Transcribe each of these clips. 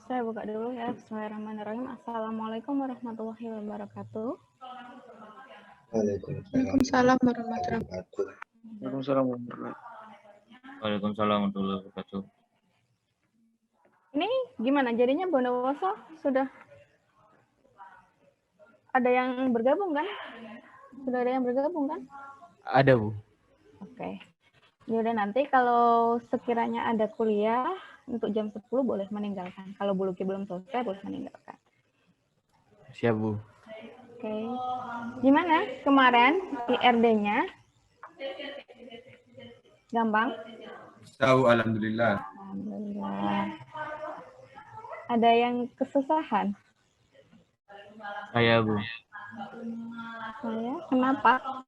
Saya buka dulu ya. Bismillahirrahmanirrahim. Assalamualaikum warahmatullahi wabarakatuh. Waalaikumsalam warahmatullahi wabarakatuh. Waalaikumsalam warahmatullahi wabarakatuh. Ini gimana jadinya Bondowoso? Sudah ada yang bergabung kan? Sudah ada yang bergabung kan? Ada, Bu. Oke. Yaudah nanti kalau sekiranya ada kuliah untuk jam 10 boleh meninggalkan. Kalau Buluki belum selesai boleh meninggalkan. Siap, Bu. Oke. Gimana kemarin IRD-nya? Gampang? Tahu, alhamdulillah. Alhamdulillah. Ada yang kesusahan? Saya, Bu. Saya? Kenapa?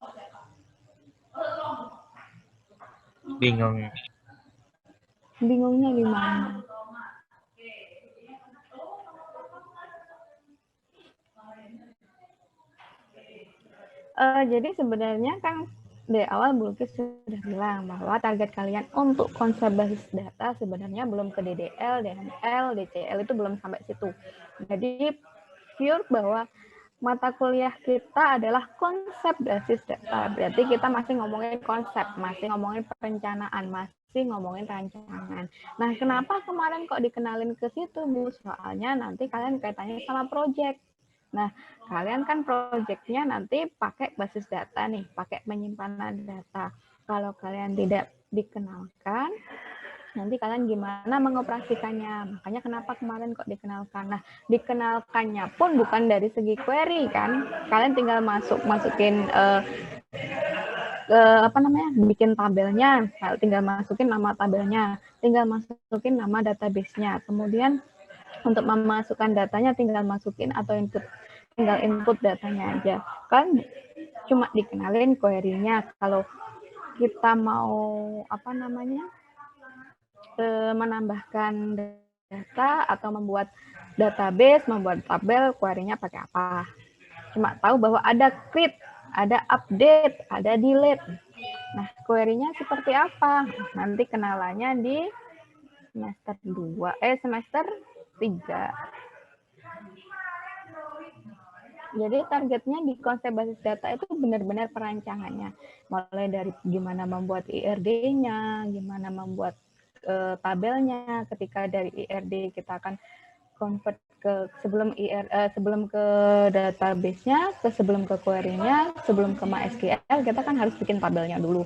Bingung. Bingungnya gimana? Jadi sebenarnya kan dari awal Bulkis sudah bilang bahwa target kalian untuk konsep basis data sebenarnya belum ke DDL, DML, DCL itu belum sampai situ. Jadi pure bahwa mata kuliah kita adalah konsep basis data. Berarti kita masih ngomongin konsep, masih ngomongin perencanaan, masih ngomongin rancangan. Nah, kenapa kemarin kok dikenalin ke situ, Bu? Soalnya nanti kalian kaitannya sama project. Nah, kalian kan project-nya nanti pakai basis data nih, pakai penyimpanan data. Kalau kalian tidak dikenalkan, nanti kalian gimana mengoperasikannya. Makanya kenapa kemarin kok dikenalkan. Nah, dikenalkannya pun bukan dari segi query kan. Kalian tinggal masukin bikin tabelnya, tinggal masukin nama tabelnya, tinggal masukin nama database-nya. Kemudian untuk memasukkan datanya tinggal masukin atau tinggal input datanya aja. Kan cuma dikenalin query-nya. Kalau kita mau menambahkan data atau membuat database, membuat tabel, query-nya pakai apa. Cuma tahu bahwa ada create, ada update, ada delete. Nah, query-nya seperti apa? Nanti kenalannya di semester 3. Jadi targetnya di konsep basis data itu benar-benar perancangannya. Mulai dari gimana membuat IRD-nya, gimana membuat tabelnya. Ketika dari IRD kita akan convert ke sebelum ke database-nya, sebelum ke query-nya, sebelum ke MySQL, kita kan harus bikin tabelnya dulu.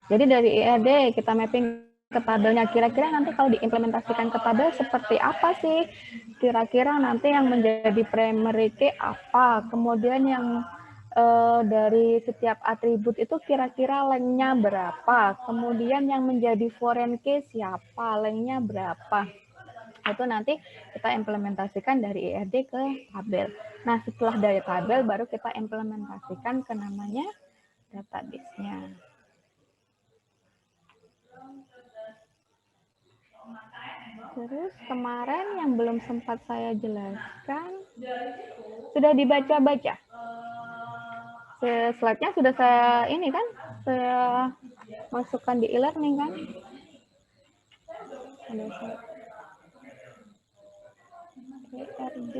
Jadi dari IRD kita mapping ke tabelnya, kira-kira nanti kalau diimplementasikan ke tabel seperti apa sih? Kira-kira nanti yang menjadi primary key apa? Kemudian yang dari setiap atribut itu kira-kira lengthnya berapa? Kemudian yang menjadi foreign key siapa? Lengthnya berapa? Itu nanti kita implementasikan dari IRD ke tabel. Nah, setelah dari tabel baru kita implementasikan ke namanya database-nya. Terus kemarin yang belum sempat saya jelaskan, sudah dibaca-baca. Slide-nya sudah saya masukkan di e-learning kan? IRD.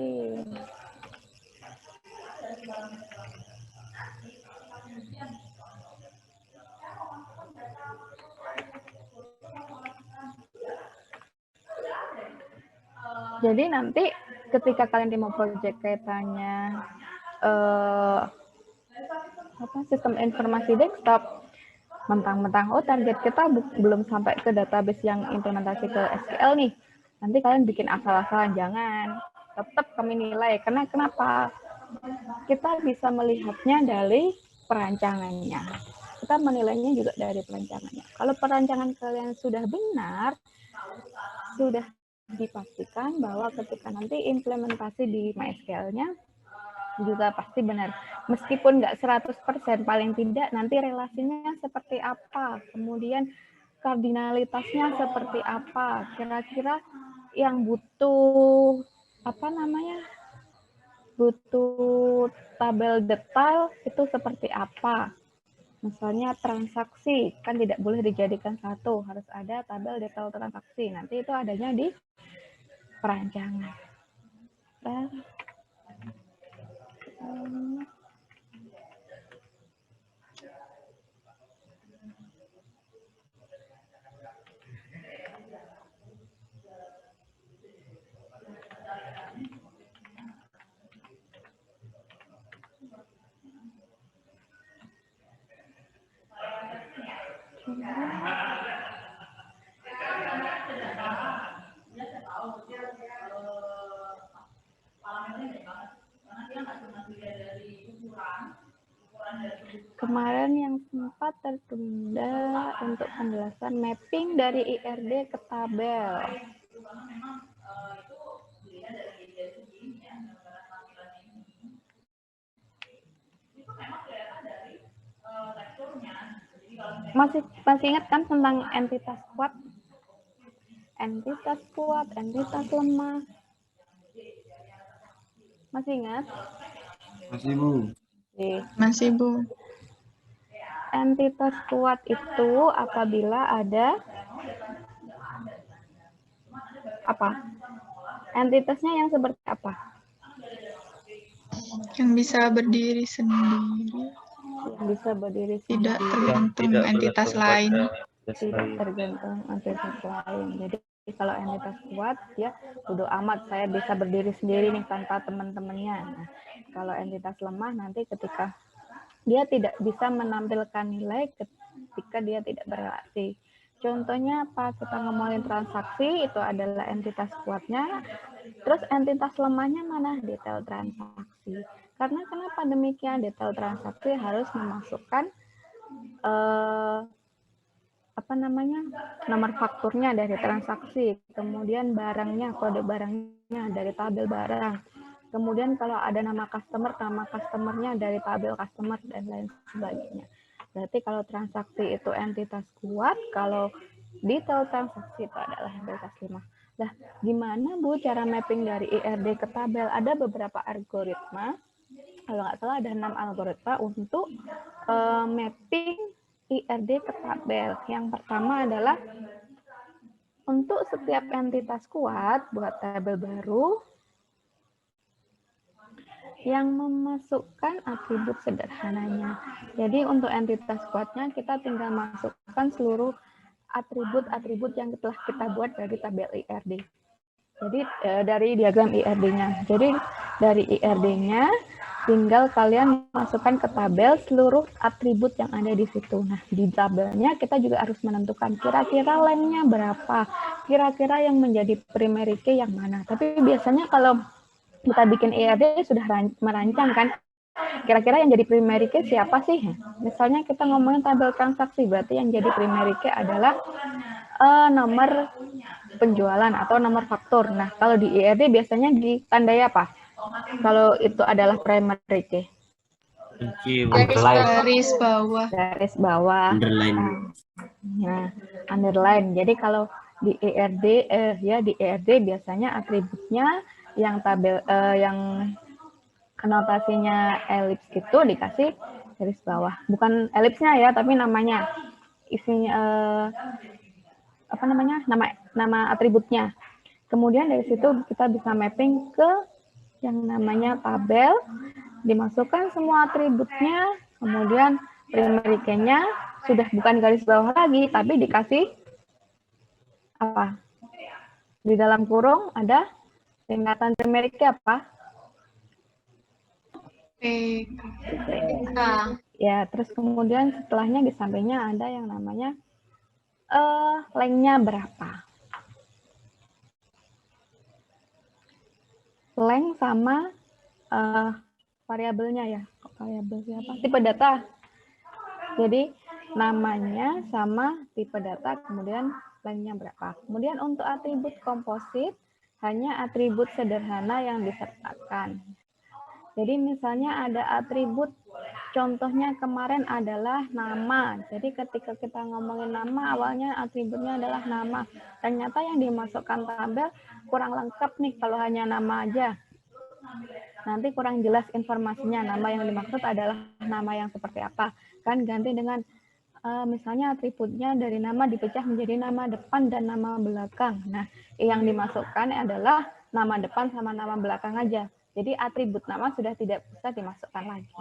Jadi nanti ketika kalian mau project kaitannya sistem informasi desktop, mentang-mentang target kita belum sampai ke database yang implementasi ke SQL nih, nanti kalian bikin asal-asalan, jangan. Tetap kami nilai. Kenapa? Kita bisa melihatnya dari perancangannya. Kita menilainya juga dari perancangannya. Kalau perancangan kalian sudah benar, sudah dipastikan bahwa ketika nanti implementasi di MySQL-nya juga pasti benar. Meskipun nggak 100%, paling tidak nanti relasinya seperti apa, kemudian kardinalitasnya seperti apa, kira-kira yang butuh butuh tabel detail itu seperti apa. Misalnya transaksi, kan tidak boleh dijadikan satu, harus ada tabel detail transaksi. Nanti itu adanya di perancangan. Kemarin yang sempat tertunda untuk penjelasan mapping dari IRD ke tabel. Masih ingat kan tentang entitas kuat? Entitas kuat, entitas lemah. Masih ingat? Masih, Bu. Oke. Masih, Bu. Entitas kuat itu apabila ada apa? Entitasnya yang seperti apa? Yang bisa berdiri sendiri, Yang bisa berdiri tidak sendiri, tergantung entitas lain. tidak tergantung entitas lain. Jadi kalau entitas kuat, ya bodo amat saya bisa berdiri sendiri nih tanpa teman-temannya. Nah, kalau entitas lemah nanti ketika dia tidak bisa menampilkan nilai ketika dia tidak berreaksi. Contohnya apa? Kita ngomongin transaksi, itu adalah entitas kuatnya. Terus entitas lemahnya mana? Detail transaksi. Karena kenapa demikian? Detail transaksi harus memasukkan nomor fakturnya dari transaksi, kemudian barangnya, kode barangnya dari tabel barang. Kemudian kalau ada nama customernya dari tabel customer dan lain sebagainya. Berarti kalau transaksi itu entitas kuat, kalau detail transaksi itu adalah entitas lemah. Nah, gimana Bu cara mapping dari IRD ke tabel? Ada beberapa algoritma, kalau nggak salah ada 6 algoritma untuk mapping IRD ke tabel. Yang pertama adalah untuk setiap entitas kuat buat tabel baru yang memasukkan atribut sederhananya. Jadi untuk entitas kuatnya kita tinggal masukkan seluruh atribut-atribut yang telah kita buat dari tabel IRD. Jadi dari diagram IRD-nya. Jadi dari IRD-nya tinggal kalian masukkan ke tabel seluruh atribut yang ada di situ. Nah, di tabelnya kita juga harus menentukan kira-kira lemnya berapa, kira-kira yang menjadi primary key yang mana. Tapi biasanya kalau kita bikin IRD sudah merancang kan, kira-kira yang jadi primary key siapa sih? Misalnya kita ngomongin tabel transaksi, berarti yang jadi primary key adalah nomor penjualan atau nomor faktur. Nah, kalau di IRD biasanya ditandai apa? Kalau itu adalah primary key. Garis bawah. Garis bawah. Underline. Nah, underline. Jadi kalau di IRD di IRD biasanya atributnya yang tabel yang konotasinya elips itu dikasih garis bawah. Bukan elipsnya ya, tapi namanya isinya nama atributnya. Kemudian dari situ kita bisa mapping ke yang namanya tabel, dimasukkan semua atributnya, kemudian primary key-nya sudah bukan garis bawah lagi, tapi dikasih apa? Di dalam kurung ada tingkatan primary key apa? PK. Ya, terus kemudian setelahnya di sampingnya ada yang namanya length-nya berapa. Length sama variabelnya ya. Variabel siapa? Tipe data. Jadi namanya sama tipe data, kemudian length-nya berapa. Kemudian untuk atribut komposit, hanya atribut sederhana yang disertakan. Jadi misalnya ada atribut, contohnya kemarin adalah nama. Jadi ketika kita ngomongin nama, awalnya atributnya adalah nama. Ternyata yang dimasukkan tabel kurang lengkap nih kalau hanya nama aja. Nanti kurang jelas informasinya. Nama yang dimaksud adalah nama yang seperti apa. Kan ganti dengan misalnya atributnya dari nama dipecah menjadi nama depan dan nama belakang. Nah, yang dimasukkan adalah nama depan sama nama belakang aja. Jadi atribut nama sudah tidak bisa dimasukkan lagi.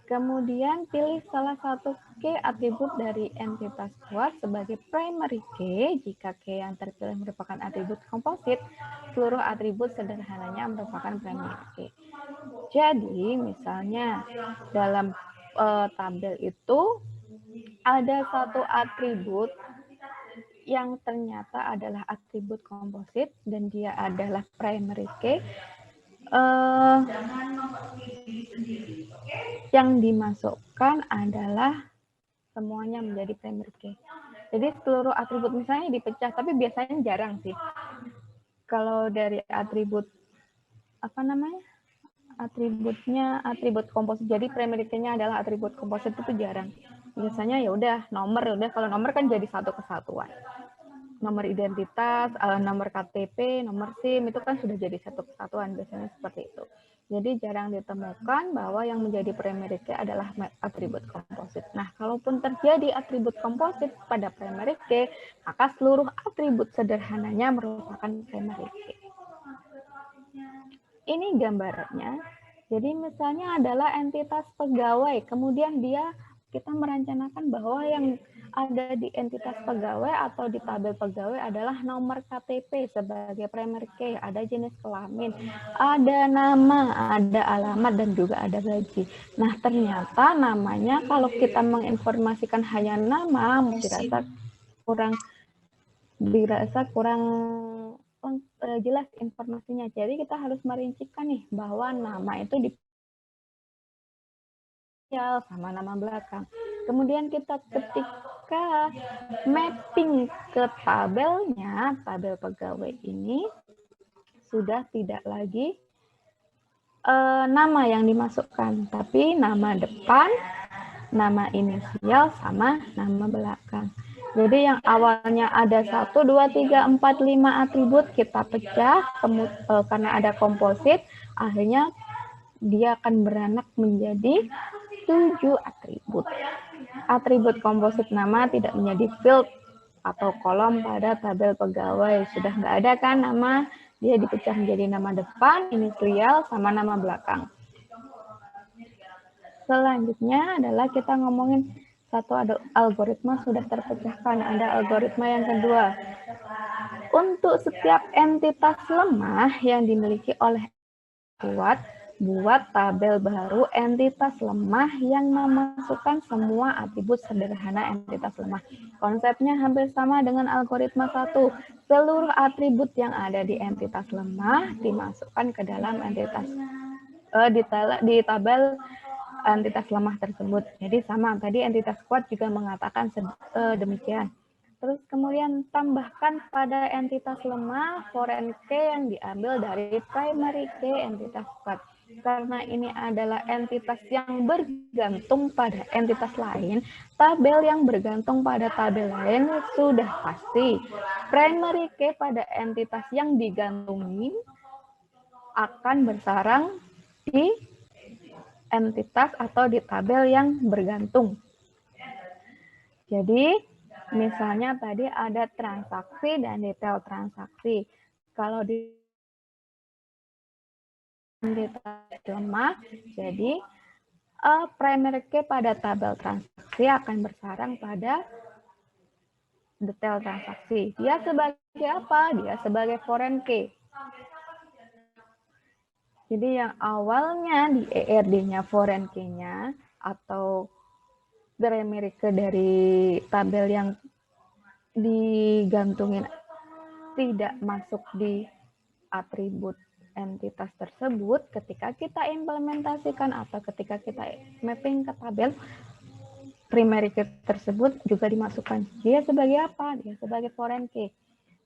Kemudian pilih salah satu key atribut dari entitas kuat sebagai primary key. Jika key yang terpilih merupakan atribut komposit, seluruh atribut sederhananya merupakan primary key. Jadi, misalnya dalam tabel itu ada satu atribut yang ternyata adalah atribut komposit dan dia adalah primary key. Yang dimasukkan adalah semuanya menjadi primary key. Jadi seluruh atribut misalnya dipecah, tapi biasanya jarang sih. Kalau dari atribut apa namanya? Atributnya atribut komposit. Jadi primary key-nya adalah atribut komposit itu jarang. Biasanya ya udah nomor, udah kalau nomor kan jadi satu kesatuan. Nomor identitas, nomor KTP, nomor SIM itu kan sudah jadi satu kesatuan, biasanya seperti itu. Jadi jarang ditemukan bahwa yang menjadi primary key adalah atribut komposit. Nah, kalaupun terjadi atribut komposit pada primary key, maka seluruh atribut sederhananya merupakan primary key. Ini gambarannya. Jadi misalnya adalah entitas pegawai, kemudian kita merencanakan bahwa yang ada di entitas pegawai atau di tabel pegawai adalah nomor KTP sebagai primary key, ada jenis kelamin, ada nama, ada alamat, dan juga ada gaji. Nah, ternyata namanya kalau kita menginformasikan hanya nama, dirasa kurang jelas informasinya. Jadi kita harus merincikan nih bahwa nama itu di sama nama belakang. Kemudian kita ketika mapping ke tabelnya, tabel pegawai ini sudah tidak lagi nama yang dimasukkan, tapi nama depan, nama inisial, sama nama belakang. Jadi yang awalnya ada 1, 2, 3, 4, 5 atribut, kita pecah karena ada komposit, akhirnya dia akan beranak menjadi 7 atribut. Atribut komposit nama tidak menjadi field atau kolom pada tabel pegawai. Sudah nggak ada kan nama, dia dipecah menjadi nama depan, inisial, sama nama belakang. Selanjutnya adalah kita ngomongin satu algoritma sudah terpecahkan. Ada algoritma yang kedua. Untuk setiap entitas lemah yang dimiliki oleh kuat, buat tabel baru entitas lemah yang memasukkan semua atribut sederhana entitas lemah. Konsepnya hampir sama dengan algoritma 1. Seluruh atribut yang ada di entitas lemah dimasukkan ke dalam entitas di tabel entitas lemah tersebut. Jadi sama, tadi entitas kuat juga mengatakan demikian. Terus kemudian tambahkan pada entitas lemah foreign key yang diambil dari primary key entitas kuat. Karena ini adalah entitas yang bergantung pada entitas lain, tabel yang bergantung pada tabel lain sudah pasti. Primary key pada entitas yang digantungi akan bersarang di entitas atau di tabel yang bergantung. Jadi, misalnya tadi ada transaksi dan detail transaksi. Kalau di detail lemah, jadi primary key pada tabel transaksi akan bersarang pada detail transaksi. Dia sebagai apa? Dia sebagai foreign key. Jadi yang awalnya di ERD-nya foreign key-nya atau primary key dari tabel yang digantungin tidak masuk di atribut entitas tersebut, ketika kita implementasikan atau ketika kita mapping ke tabel, primary key tersebut juga dimasukkan. Dia sebagai apa? Dia sebagai foreign key.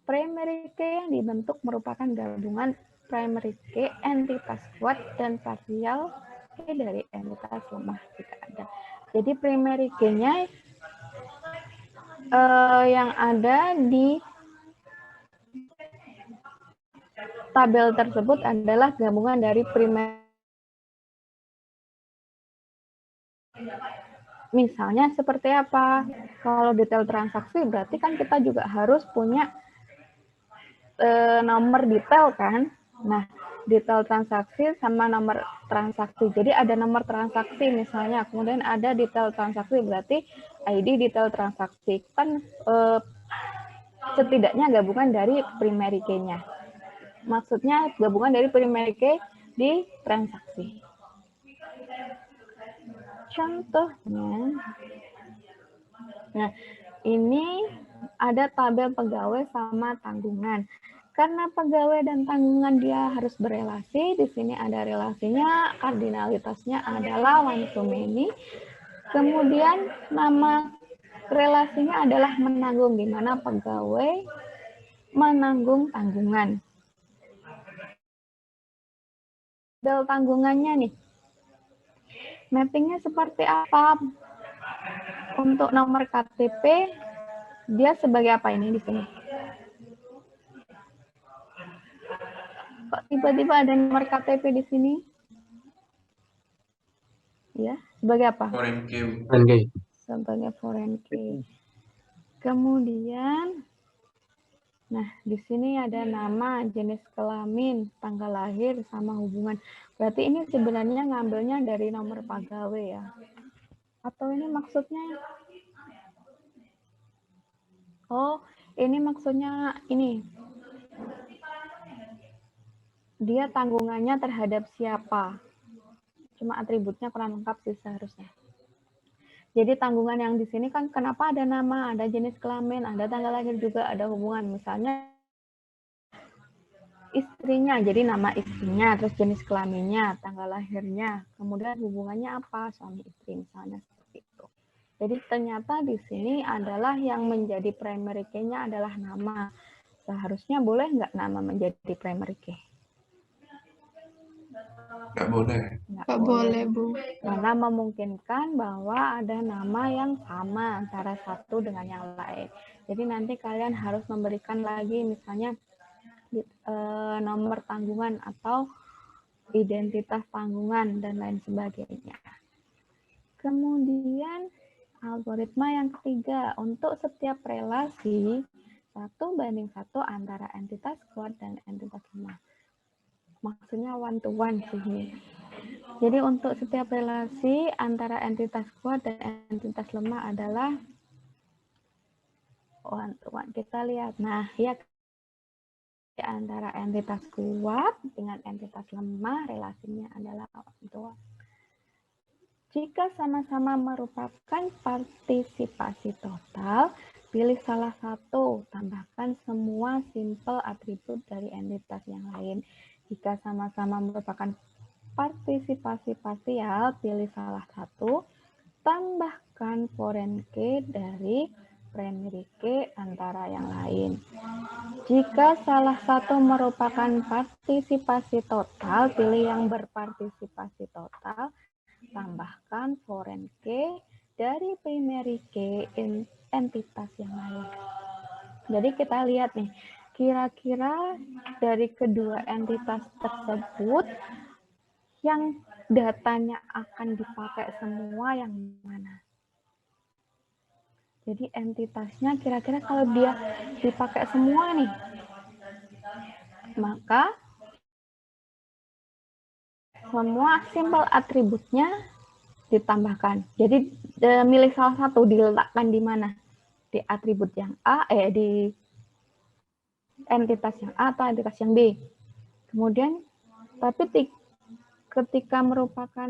Primary key yang dibentuk merupakan gabungan primary key entitas kuat dan partial key dari entitas lemah jika ada. Jadi primary key-nya yang ada di tabel tersebut adalah gabungan dari primary Misalnya seperti apa? Kalau detail transaksi berarti kan kita juga harus punya nomor detail kan? Nah, detail transaksi sama nomor transaksi. Jadi ada nomor transaksi misalnya, kemudian ada detail transaksi berarti ID detail transaksi kan setidaknya gabungan dari primary key-nya. Maksudnya gabungan dari primary key di transaksi. Contohnya, nah ini ada tabel pegawai sama tanggungan. Karena pegawai dan tanggungan dia harus berelasi, di sini ada relasinya, kardinalitasnya adalah one to many. Kemudian nama relasinya adalah menanggung, di mana pegawai menanggung tanggungan. Tabel tanggungannya nih, mappingnya seperti apa? Untuk nomor KTP, dia sebagai apa ini di sini? Kok tiba-tiba ada nomor KTP di sini? Ya, sebagai apa? Foreign key. Sebagai foreign key. Kemudian, nah di sini ada nama, jenis kelamin, tanggal lahir, sama hubungan. Berarti ini sebenarnya ngambilnya dari nomor pegawai ya. Atau ini maksudnya, oh ini maksudnya ini. Dia tanggungannya terhadap siapa? Cuma atributnya kurang lengkap sih seharusnya. Jadi tanggungan yang di sini kan kenapa ada nama, ada jenis kelamin, ada tanggal lahir juga, ada hubungan. Misalnya istrinya, jadi nama istrinya, terus jenis kelaminnya, tanggal lahirnya, kemudian hubungannya apa, suami istri misalnya seperti itu. Jadi ternyata di sini adalah yang menjadi primary key-nya adalah nama. Seharusnya boleh nggak nama menjadi primary key? Nggak boleh. Nggak boleh, Bu. Karena memungkinkan bahwa ada nama yang sama antara satu dengan yang lain. Jadi nanti kalian harus memberikan lagi misalnya nomor tanggungan atau identitas tanggungan dan lain sebagainya. Kemudian algoritma yang ketiga, untuk setiap relasi 1:1 antara entitas kuat dan entitas lemah. Maksudnya one to one sih. Jadi untuk setiap relasi antara entitas kuat dan entitas lemah adalah one to one. Kita lihat. Nah, ya antara entitas kuat dengan entitas lemah relasinya adalah one to one. Jika sama-sama merupakan partisipasi total, pilih salah satu, tambahkan semua simple atribut dari entitas yang lain. Jika sama-sama merupakan partisipasi parsial, pilih salah satu, tambahkan foreign key dari primary key antara yang lain. Jika salah satu merupakan partisipasi total, pilih yang berpartisipasi total, tambahkan foreign key dari primary key entitas yang lain. Jadi kita lihat nih, kira-kira dari kedua entitas tersebut yang datanya akan dipakai semua yang mana? Jadi entitasnya kira-kira kalau dia dipakai semua nih, maka semua simple atributnya ditambahkan. Jadi milih salah satu, diletakkan di mana? Di atribut yang A, di entitas yang A atau entitas yang B. Kemudian, tapi ketika merupakan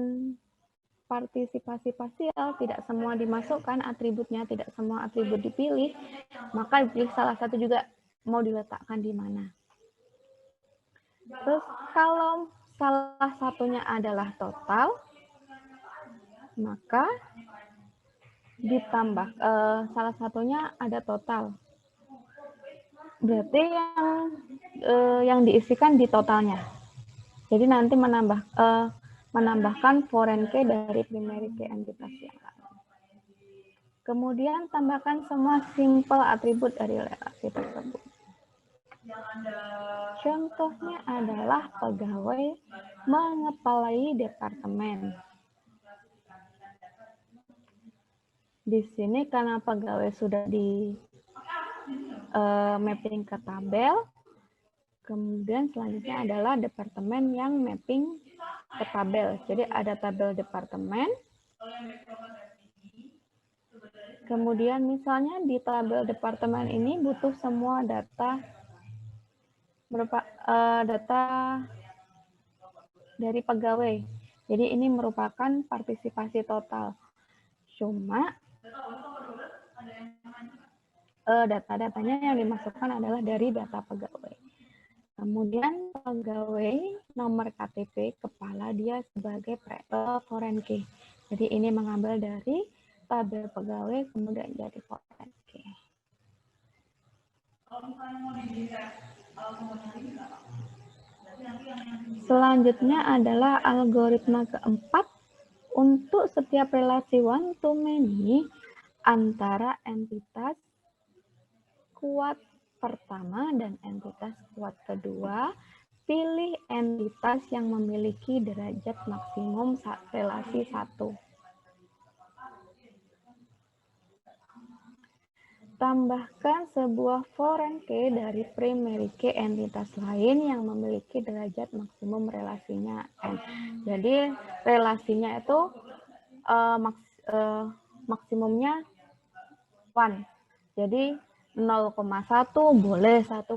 partisipasi parsial, tidak semua dimasukkan atributnya, tidak semua atribut dipilih, maka dipilih salah satu juga mau diletakkan di mana. Terus kalau salah satunya adalah total, maka ditambah salah satunya ada total. Berarti yang diisikan di totalnya. Jadi nanti menambahkan foreign key dari primary key entitas yang lain. Kemudian tambahkan semua simple atribut dari relasi tersebut. Contohnya adalah pegawai mengepalai departemen. Di sini karena pegawai sudah di mapping ke tabel, kemudian selanjutnya adalah departemen yang mapping ke tabel. Jadi ada tabel departemen. Kemudian misalnya di tabel departemen ini butuh semua data data dari pegawai. Jadi ini merupakan partisipasi total. Cuma data-datanya yang dimasukkan adalah dari data pegawai. Kemudian pegawai nomor KTP kepala dia sebagai foreign key. Jadi ini mengambil dari tabel pegawai kemudian jadi foreign key. Selanjutnya adalah algoritma keempat untuk setiap relasi one to many antara entitas kuat pertama dan entitas kuat kedua. Pilih entitas yang memiliki derajat maksimum relasi 1. Tambahkan sebuah foreign key dari primary key entitas lain yang memiliki derajat maksimum relasinya n. Jadi relasinya itu maksimumnya 1. Jadi 0,1 boleh, 1,1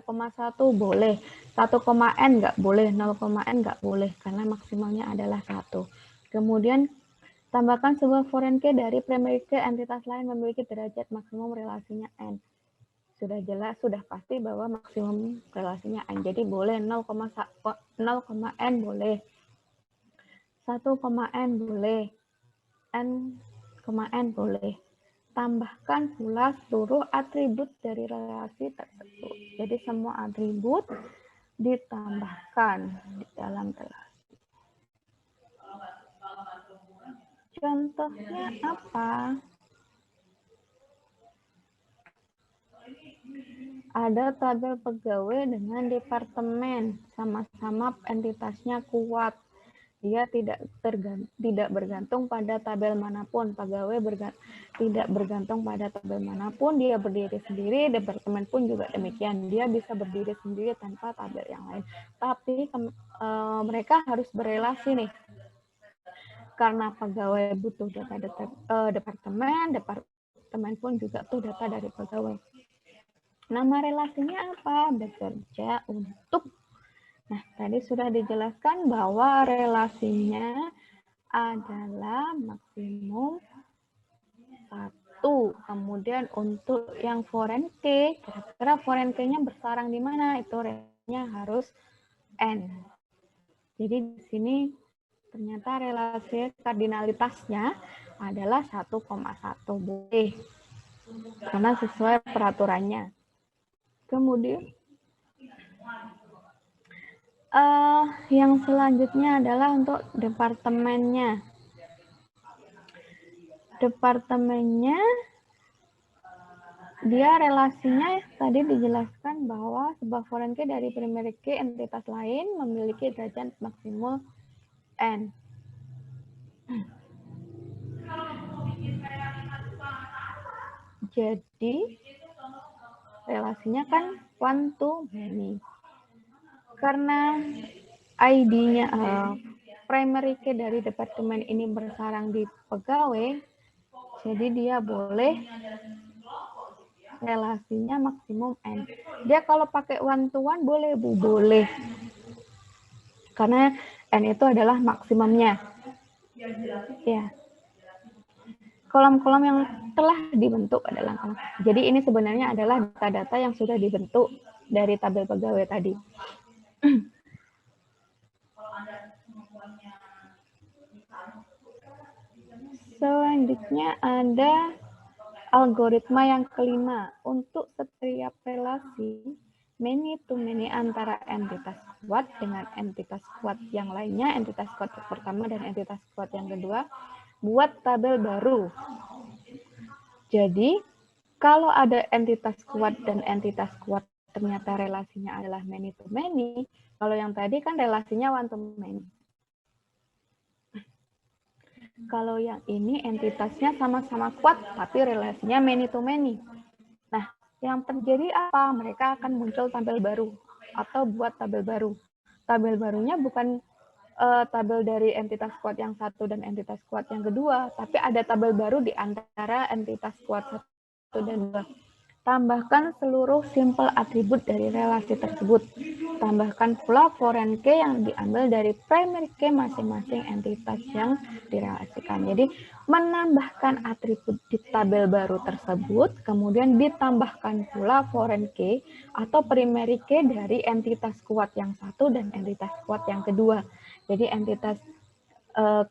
boleh, 1,n nggak boleh, 0,n nggak boleh, karena maksimalnya adalah 1. Kemudian tambahkan sebuah foreign key dari primary key entitas lain memiliki derajat maksimum relasinya n. Sudah jelas, sudah pasti bahwa maksimum relasinya n. Jadi boleh 0,n boleh, 1,n boleh, n,n boleh. Tambahkan pula seluruh atribut dari relasi tersebut. Jadi semua atribut ditambahkan di dalam relasi. Contohnya apa? Ada tabel pegawai dengan departemen, sama-sama entitasnya kuat. Dia tidak bergantung pada tabel manapun. Pegawai tidak bergantung pada tabel manapun. Dia berdiri sendiri, departemen pun juga demikian. Dia bisa berdiri sendiri tanpa tabel yang lain. Tapi mereka harus berelasi nih. Karena pegawai butuh data departemen pun juga tuh data dari pegawai. Nama relasinya apa? Bekerja untuk. Nah, tadi sudah dijelaskan bahwa relasinya adalah maksimum 1. Kemudian untuk yang foreign key, kira-kira foreign key-nya bersarang di mana? Itu relasinya harus n. Jadi di sini ternyata relasi kardinalitasnya adalah 1,1 boleh. Karena sesuai peraturannya. Kemudian yang selanjutnya adalah untuk departemennya. Departemennya, dia relasinya tadi dijelaskan bahwa sebuah foreign key dari primary key entitas lain memiliki derajat maksimum n. Jadi relasinya kan one to many. Karena ID-nya primary key dari departemen ini bersarang di pegawai, jadi dia boleh relasinya maksimum n. Dia kalau pakai one to one boleh Bu, boleh. Karena n itu adalah maksimumnya. Ya. Kolom-kolom yang telah dibentuk adalah kolom. Jadi ini sebenarnya adalah data-data yang sudah dibentuk dari tabel pegawai tadi. Selanjutnya ada algoritma yang kelima. Untuk setiap relasi many to many antara entitas kuat dengan entitas kuat yang lainnya, entitas kuat yang pertama dan entitas kuat yang kedua, buat tabel baru. Jadi, kalau ada entitas kuat dan entitas kuat ternyata relasinya adalah many to many, kalau yang tadi kan relasinya one to many. Kalau yang ini entitasnya sama-sama kuat, tapi relasinya many to many. Nah, yang terjadi apa? Mereka akan muncul tabel baru atau buat tabel baru. Tabel barunya bukan tabel dari entitas kuat yang satu dan entitas kuat yang kedua, tapi ada tabel baru di antara entitas kuat satu dan dua. Tambahkan seluruh simpel atribut dari relasi tersebut. Tambahkan pula foreign key yang diambil dari primary key masing-masing entitas yang direlasikan. Jadi menambahkan atribut di tabel baru tersebut, kemudian ditambahkan pula foreign key atau primary key dari entitas kuat yang satu dan entitas kuat yang kedua. Jadi entitas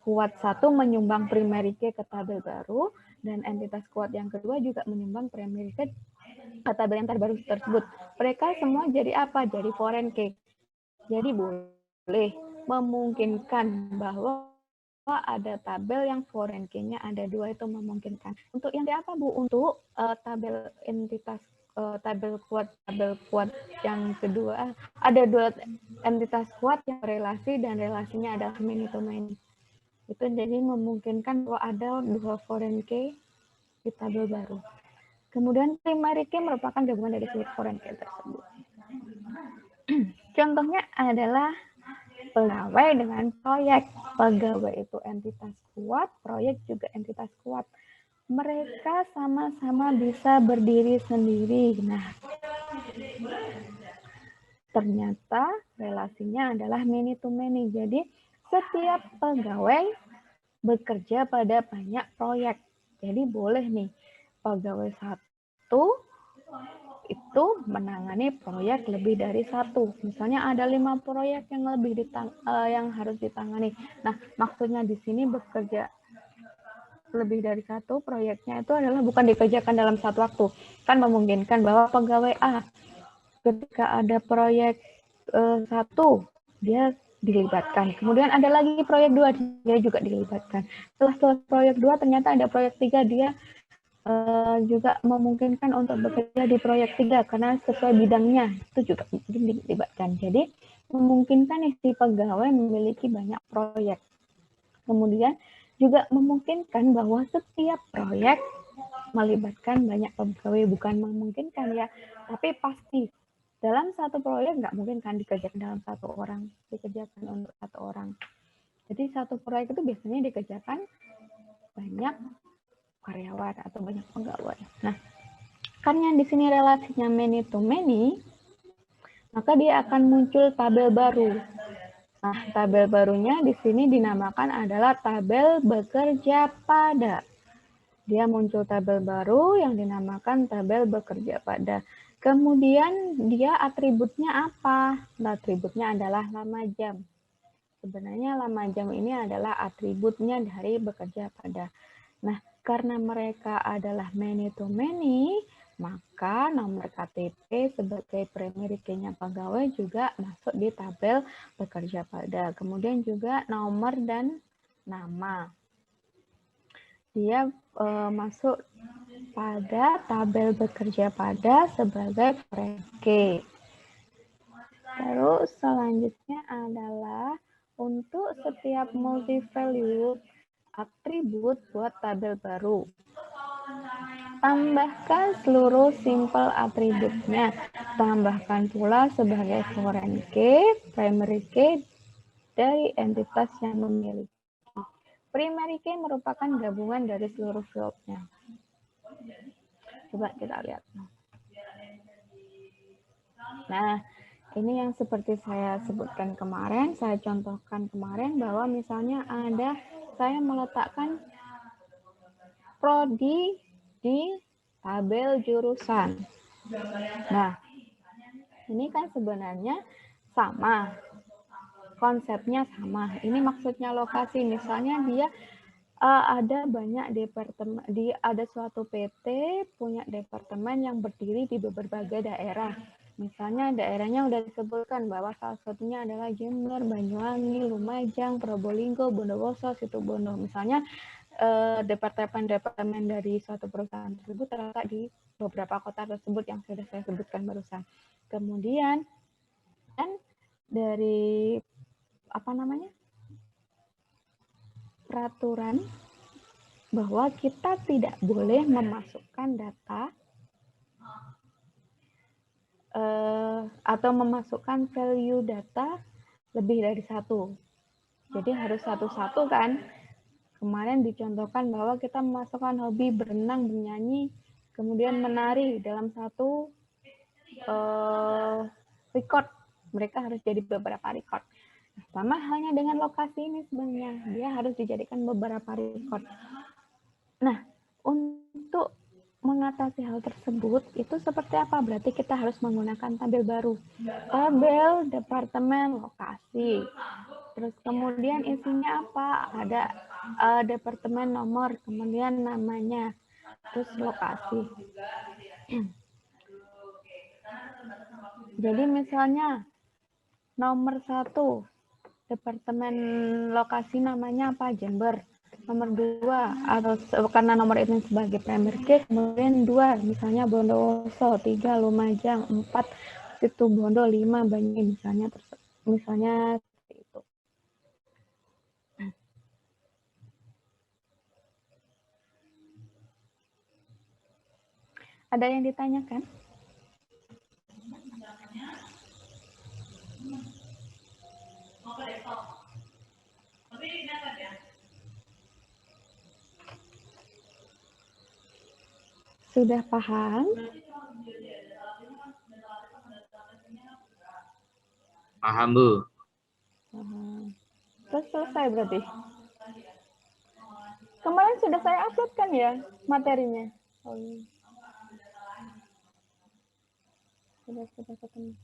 kuat satu menyumbang primary key ke tabel baru, dan entitas kuat yang kedua juga menyumbang primary key ke tabel yang terbaru tersebut. Mereka semua jadi apa? Jadi foreign key. Jadi boleh memungkinkan bahwa ada tabel yang foreign key-nya ada dua, itu memungkinkan. Untuk yang apa, Bu? Untuk tabel entitas tabel kuat yang kedua, ada dua entitas kuat yang relasi dan relasinya adalah many to many. Itu jadi memungkinkan bahwa ada dua foreign key di tabel baru. Kemudian primary key merupakan gabungan dari seluruh foreign key tersebut. Contohnya adalah pegawai dengan proyek. Pegawai itu entitas kuat, proyek juga entitas kuat. Mereka sama-sama bisa berdiri sendiri. Nah, ternyata relasinya adalah many to many. Jadi setiap pegawai bekerja pada banyak proyek. Jadi boleh nih pegawai satu itu menangani proyek lebih dari satu. Misalnya ada 5 proyek yang yang harus ditangani. Nah, maksudnya di sini bekerja lebih dari satu proyeknya itu adalah bukan dikerjakan dalam satu waktu. Kan memungkinkan bahwa pegawai A ketika ada proyek satu dia dilibatkan. Kemudian ada lagi proyek 2 dia juga dilibatkan. Setelah proyek 2 ternyata ada proyek 3 dia juga memungkinkan untuk bekerja di proyek 3 karena sesuai bidangnya itu juga dilibatkan. Jadi memungkinkan si pegawai memiliki banyak proyek. Kemudian juga memungkinkan bahwa setiap proyek melibatkan banyak pegawai, bukan memungkinkan ya, tapi pasti dalam satu proyek nggak mungkin kan dikerjakan dalam satu orang, dikerjakan untuk satu orang. Jadi satu proyek itu biasanya dikerjakan banyak karyawan atau banyak pegawai. Nah, karena di sini relasinya many to many, maka dia akan muncul tabel baru. Nah, tabel barunya di sini dinamakan adalah tabel bekerja pada. Dia muncul tabel baru yang dinamakan tabel bekerja pada. Kemudian dia atributnya apa? Atributnya adalah lama jam. Sebenarnya lama jam ini adalah atributnya dari bekerja pada. Nah, karena mereka adalah many to many, maka nomor KTP sebagai primary key-nya pegawai juga masuk di tabel bekerja pada. Kemudian juga nomor dan nama. Dia masuk pada tabel bekerja pada sebagai foreign key. Terus selanjutnya adalah untuk setiap multi-value atribut buat tabel baru. Tambahkan seluruh simpel atributnya. Tambahkan pula sebagai foreign key, primary key dari entitas yang memiliki. Primary key merupakan gabungan dari seluruh field-nya. Coba kita lihat. Nah, ini yang seperti saya sebutkan kemarin, saya contohkan kemarin bahwa misalnya ada saya meletakkan prodi di tabel jurusan. Nah, ini kan sebenarnya sama. Konsepnya sama. Ini maksudnya lokasi. Misalnya dia ada banyak departemen, ada suatu PT punya departemen yang berdiri di berbagai daerah. Misalnya daerahnya udah disebutkan bahwa salah satunya adalah Jember, Banyuwangi, Lumajang, Probolinggo, Bondowoso, Situbondo. Misalnya departemen dari suatu perusahaan tersebut terletak di beberapa kota tersebut yang sudah saya sebutkan barusan. Kemudian dari peraturan bahwa kita tidak boleh memasukkan data atau memasukkan value data lebih dari satu. Jadi harus satu-satu kan. Kemarin dicontohkan bahwa kita memasukkan hobi berenang, bernyanyi, kemudian menari dalam satu record. Mereka harus jadi beberapa record. Sama halnya dengan lokasi ini sebenarnya. Dia harus dijadikan beberapa record. Nah, untuk mengatasi hal tersebut, itu seperti apa? Berarti kita harus menggunakan tabel baru. Tabel departemen lokasi. Terus kemudian isinya apa? Ada departemen nomor, kemudian namanya, terus lokasi. Jadi misalnya nomor 1, departemen lokasi namanya apa? Jember. Nomor 2, atau karena nomor itu sebagai primary key, kemudian 2, misalnya Bondowoso, 3, Lumajang, 4, Situbondo, 5, Banyuwangi, misalnya seperti itu. Ada yang ditanyakan? Sudah paham? Paham, Bu. Paham. Terus selesai berarti? Kemarin sudah saya upload kan ya materinya? Oh, iya. Sudah ketemu.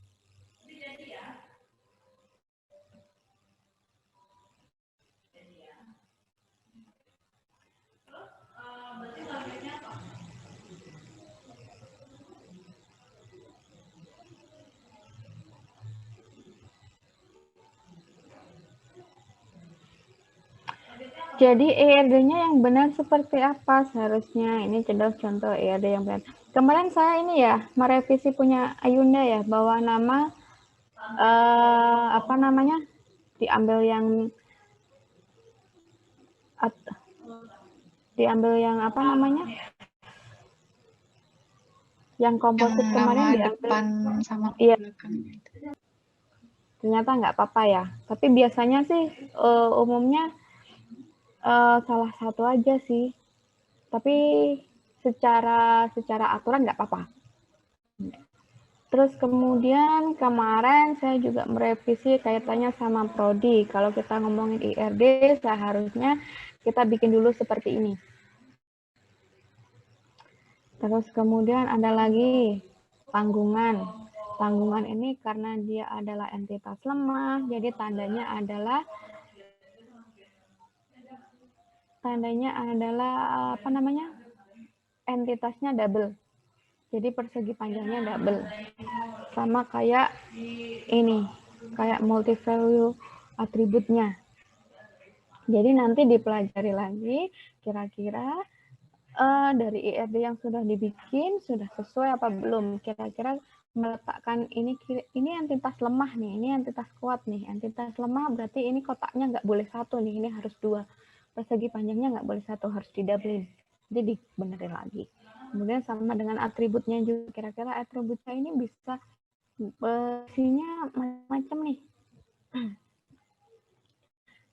Jadi ERD-nya yang benar seperti apa seharusnya? Ini contoh ERD yang benar. Kemarin saya ini ya merevisi punya Ayunda ya, bahwa nama apa namanya diambil yang apa namanya? Yang komposit Yang kemarin nama diambil. depan sama Iya. belakang. Ternyata nggak apa-apa ya. Tapi biasanya sih umumnya salah satu aja sih. Tapi secara aturan nggak apa-apa. Terus kemudian kemarin saya juga merevisi kaitannya sama prodi. Kalau kita ngomongin IRD, seharusnya kita bikin dulu seperti ini. Terus kemudian ada lagi tanggungan. Tanggungan ini karena dia adalah entitas lemah, jadi tandanya adalah apa namanya? Entitasnya double. Jadi persegi panjangnya double. Sama kayak ini, kayak multi value atributnya. Jadi nanti dipelajari lagi kira-kira dari IRD yang sudah dibikin sudah sesuai apa belum. Kira-kira meletakkan ini entitas lemah nih, ini entitas kuat nih. Entitas lemah berarti ini kotaknya nggak boleh satu nih, ini harus 2. Persegi panjangnya nggak boleh 1, harus didoublein. Jadi dibenerin lagi. Kemudian sama dengan atributnya juga, kira-kira atributnya ini bisa isinya macam-macam nih.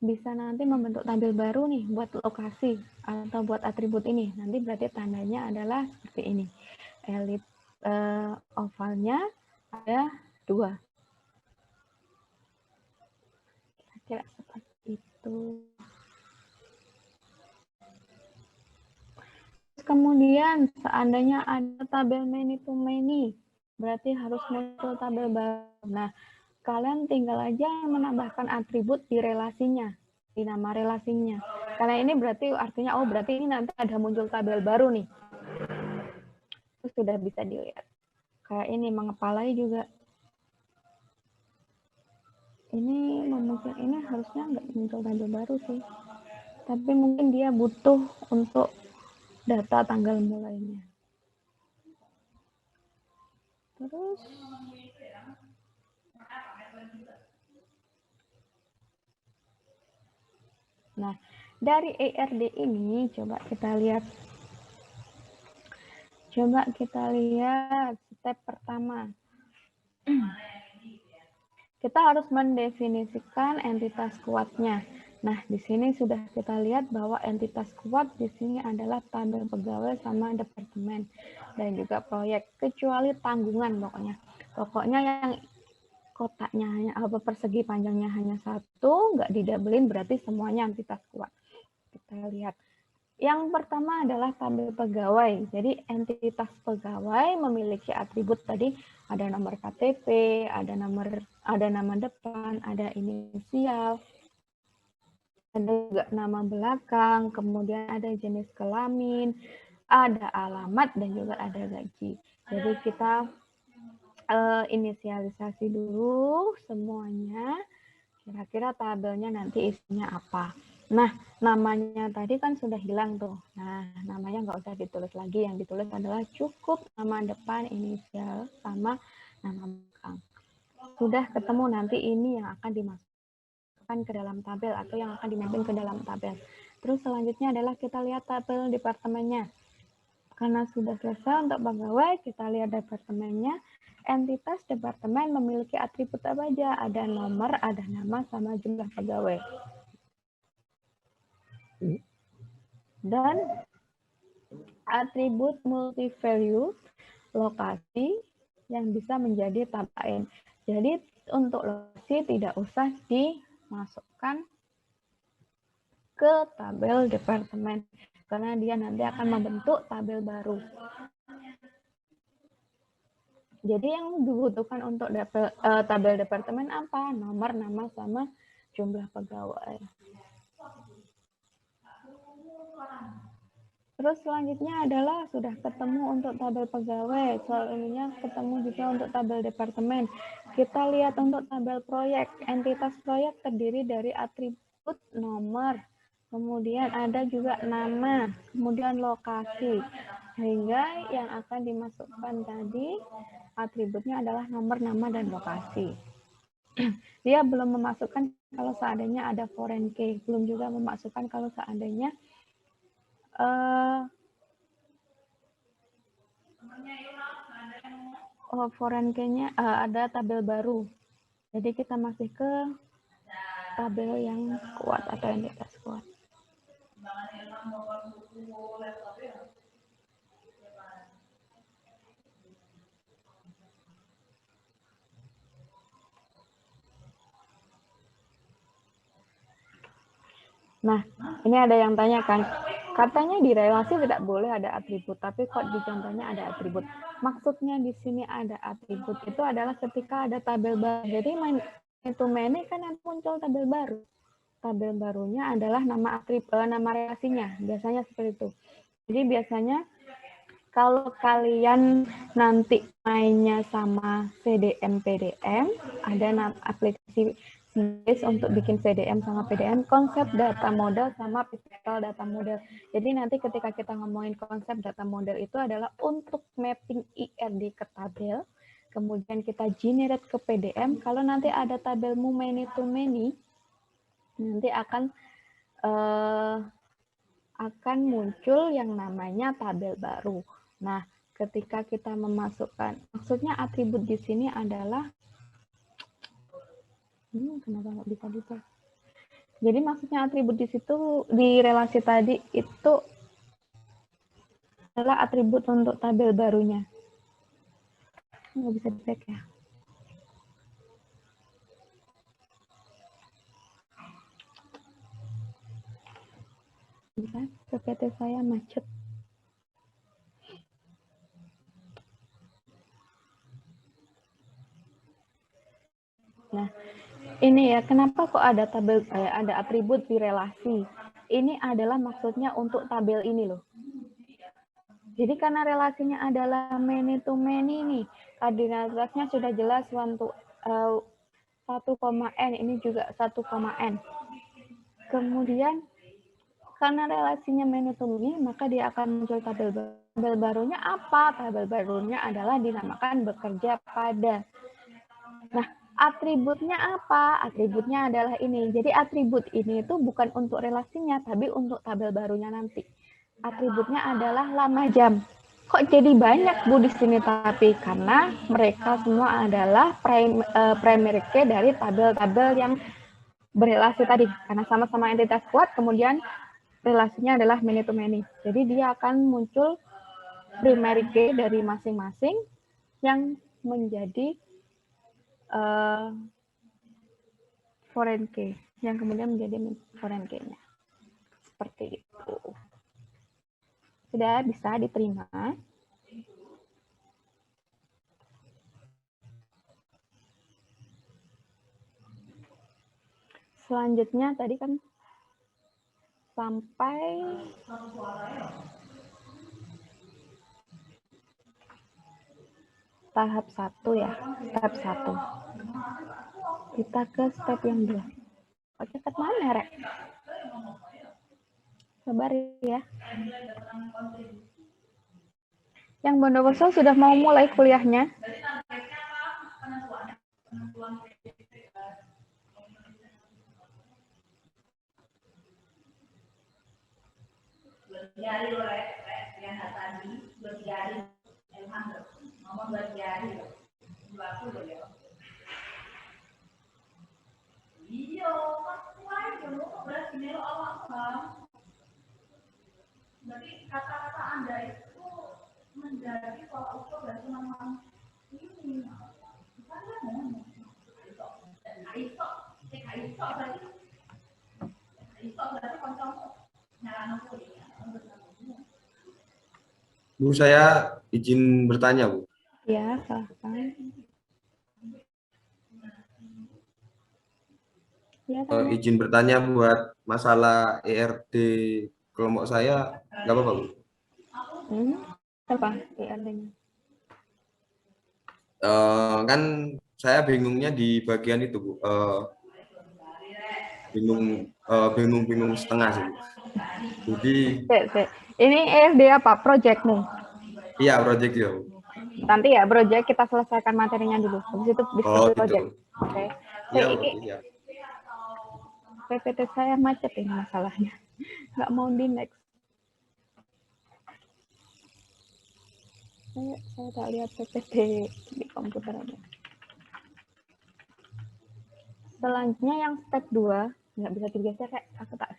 Bisa nanti membentuk tabel baru nih buat lokasi atau buat atribut ini. Nanti berarti tandanya adalah seperti ini. Elit ovalnya ada 2. Kira-kira seperti itu. Kemudian seandainya ada tabel many to many, berarti harus muncul tabel baru. Nah, kalian tinggal aja menambahkan atribut di relasinya, di nama relasinya. Karena ini berarti artinya, oh berarti ini nanti ada muncul tabel baru nih. Itu sudah bisa dilihat. Kayak ini mengepalai juga. Ini mungkin ini harusnya nggak muncul tabel baru sih. Tapi mungkin dia butuh untuk data tanggal mulainya. Terus nah, Dari ERD ini coba kita lihat. Coba kita lihat step pertama. Kita harus mendefinisikan entitas kuatnya. Nah, di sini sudah kita lihat bahwa entitas kuat di sini adalah tabel pegawai sama departemen dan juga proyek, kecuali tanggungan pokoknya. Pokoknya yang kotaknya hanya persegi panjangnya hanya satu, nggak didabelin berarti semuanya entitas kuat. Kita lihat. Yang pertama adalah tabel pegawai. Jadi entitas pegawai memiliki atribut tadi ada nomor KTP, ada nama depan, ada inisial, ada juga nama belakang, kemudian ada jenis kelamin, ada alamat dan juga ada gaji. Jadi kita inisialisasi dulu semuanya. Kira-kira tabelnya nanti isinya apa. Nah, namanya tadi kan sudah hilang tuh. Nah, namanya nggak usah ditulis lagi. Yang ditulis adalah cukup nama depan, inisial, sama nama belakang. Sudah ketemu nanti ini yang akan dimasukkan ke dalam tabel atau yang akan dimapping ke dalam tabel. Terus selanjutnya adalah kita lihat tabel departemennya. Karena sudah selesai untuk pegawai, kita lihat departemennya. Entitas departemen memiliki atribut apa aja? Ada nomor, ada nama, sama jumlah pegawai. Dan atribut multi-value, lokasi yang bisa menjadi tab lain. Jadi untuk lokasi tidak usah dimasukkan ke tabel departemen, karena dia nanti akan membentuk tabel baru. Jadi yang dibutuhkan untuk tabel departemen apa? Nomor, nama, sama jumlah pegawai. Terus selanjutnya adalah sudah ketemu untuk tabel pegawai. Soal ininya ketemu juga untuk tabel departemen. Kita lihat untuk tabel proyek. Entitas proyek terdiri dari atribut nomor, kemudian ada juga nama, kemudian lokasi. Sehingga yang akan dimasukkan tadi atributnya adalah nomor, nama, dan lokasi. Dia belum memasukkan kalau seandainya ada foreign key, belum juga memasukkan kalau seandainya foreign key-nya ada tabel baru. Jadi kita masih ke tabel yang kuat atau entitas kuat. Nah, ini ada yang tanyakan, katanya di relasi tidak boleh ada atribut, tapi kok di contohnya ada atribut. Maksudnya di sini ada atribut itu adalah ketika ada tabel baru. Jadi itu many kan muncul tabel baru. Tabel barunya adalah nama nama relasinya, biasanya seperti itu. Jadi biasanya kalau kalian nanti mainnya sama CDM PDM, ada aplikasi untuk bikin CDM sama PDM, konsep data model sama physical data model. Jadi nanti ketika kita ngomongin konsep data model itu adalah untuk mapping IRD ke tabel, kemudian kita generate ke PDM. Kalau nanti ada tabelmu many to many, nanti akan muncul yang namanya tabel baru. Nah, ketika kita memasukkan, maksudnya atribut di sini adalah kenapa nggak bisa gitu? Jadi maksudnya atribut di situ di relasi tadi itu adalah atribut untuk tabel barunya. Nggak bisa dicek ya. Bisa, PPT saya macet. Nah, ini ya, kenapa kok ada tabel, ada atribut di relasi? Ini adalah maksudnya untuk tabel ini loh. Jadi karena relasinya adalah many to many nih, koordinatnya sudah jelas 1, n, ini juga 1, n. Kemudian karena relasinya many to many, maka dia akan muncul tabel baru. Tabel barunya apa? Tabel barunya adalah dinamakan bekerja pada. Nah, Atributnya apa? Atributnya adalah ini. Jadi atribut ini itu bukan untuk relasinya, tapi untuk tabel barunya nanti. Atributnya adalah lama jam. Kok jadi banyak Bu di sini? Tapi karena mereka semua adalah primary key dari tabel-tabel yang berrelasi tadi. Karena sama-sama entitas kuat, kemudian relasinya adalah many to many. Jadi dia akan muncul primary key dari masing-masing yang menjadi foreign key, yang kemudian menjadi foreign key-nya. Seperti itu. Sudah bisa diterima? Selanjutnya tadi kan sampai tahap 1 ya, tahap 1. Kita ke step yang 2. Oke, ke mana, Rek? Sabar ya. Yang Bondowoso sudah mau mulai kuliahnya? Berarti kata-kata Anda itu menjadi tolak ukur dari teman-teman ini. Bu, saya izin bertanya, Bu. Ya, silahkan. Ya, Izin bertanya buat masalah ERD kelompok saya, nggak apa-apa, Bu? Apa ERD-nya? Kan saya bingungnya di bagian itu, Bu. Bingung setengah sih, Bu. Jadi, ini ERD apa? Projectmu? iya, project ya, Bu. Nanti ya, project kita selesaikan materinya dulu. Habis itu diskusi project. Oke. Iya, Bu. Iya. PPT saya macet ini masalahnya. Nggak mau di next. Saya tak lihat PPT di komputer aja. Selanjutnya yang step 2, nggak bisa digeser kayak aku tak.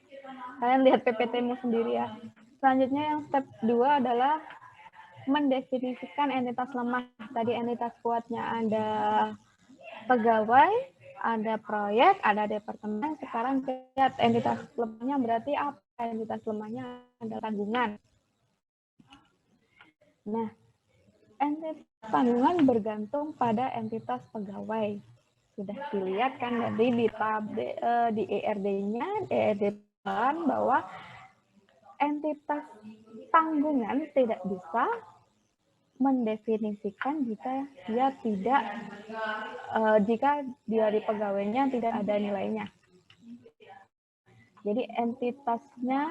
Kalian lihat PPT-mu sendiri ya. Selanjutnya yang step 2 adalah mendefinisikan entitas lemah. Tadi entitas kuatnya ada pegawai, ada proyek, ada departemen. Sekarang lihat entitas lemahnya berarti apa? Entitas lemahnya adalah tanggungan. Nah, entitas tanggungan bergantung pada entitas pegawai. Sudah dilihat kan tadi di ERD-nya, ERD bahwa entitas tanggungan tidak bisa mendefinisikan jika dia tidak jika dari pegawainya tidak ada nilainya. Jadi entitasnya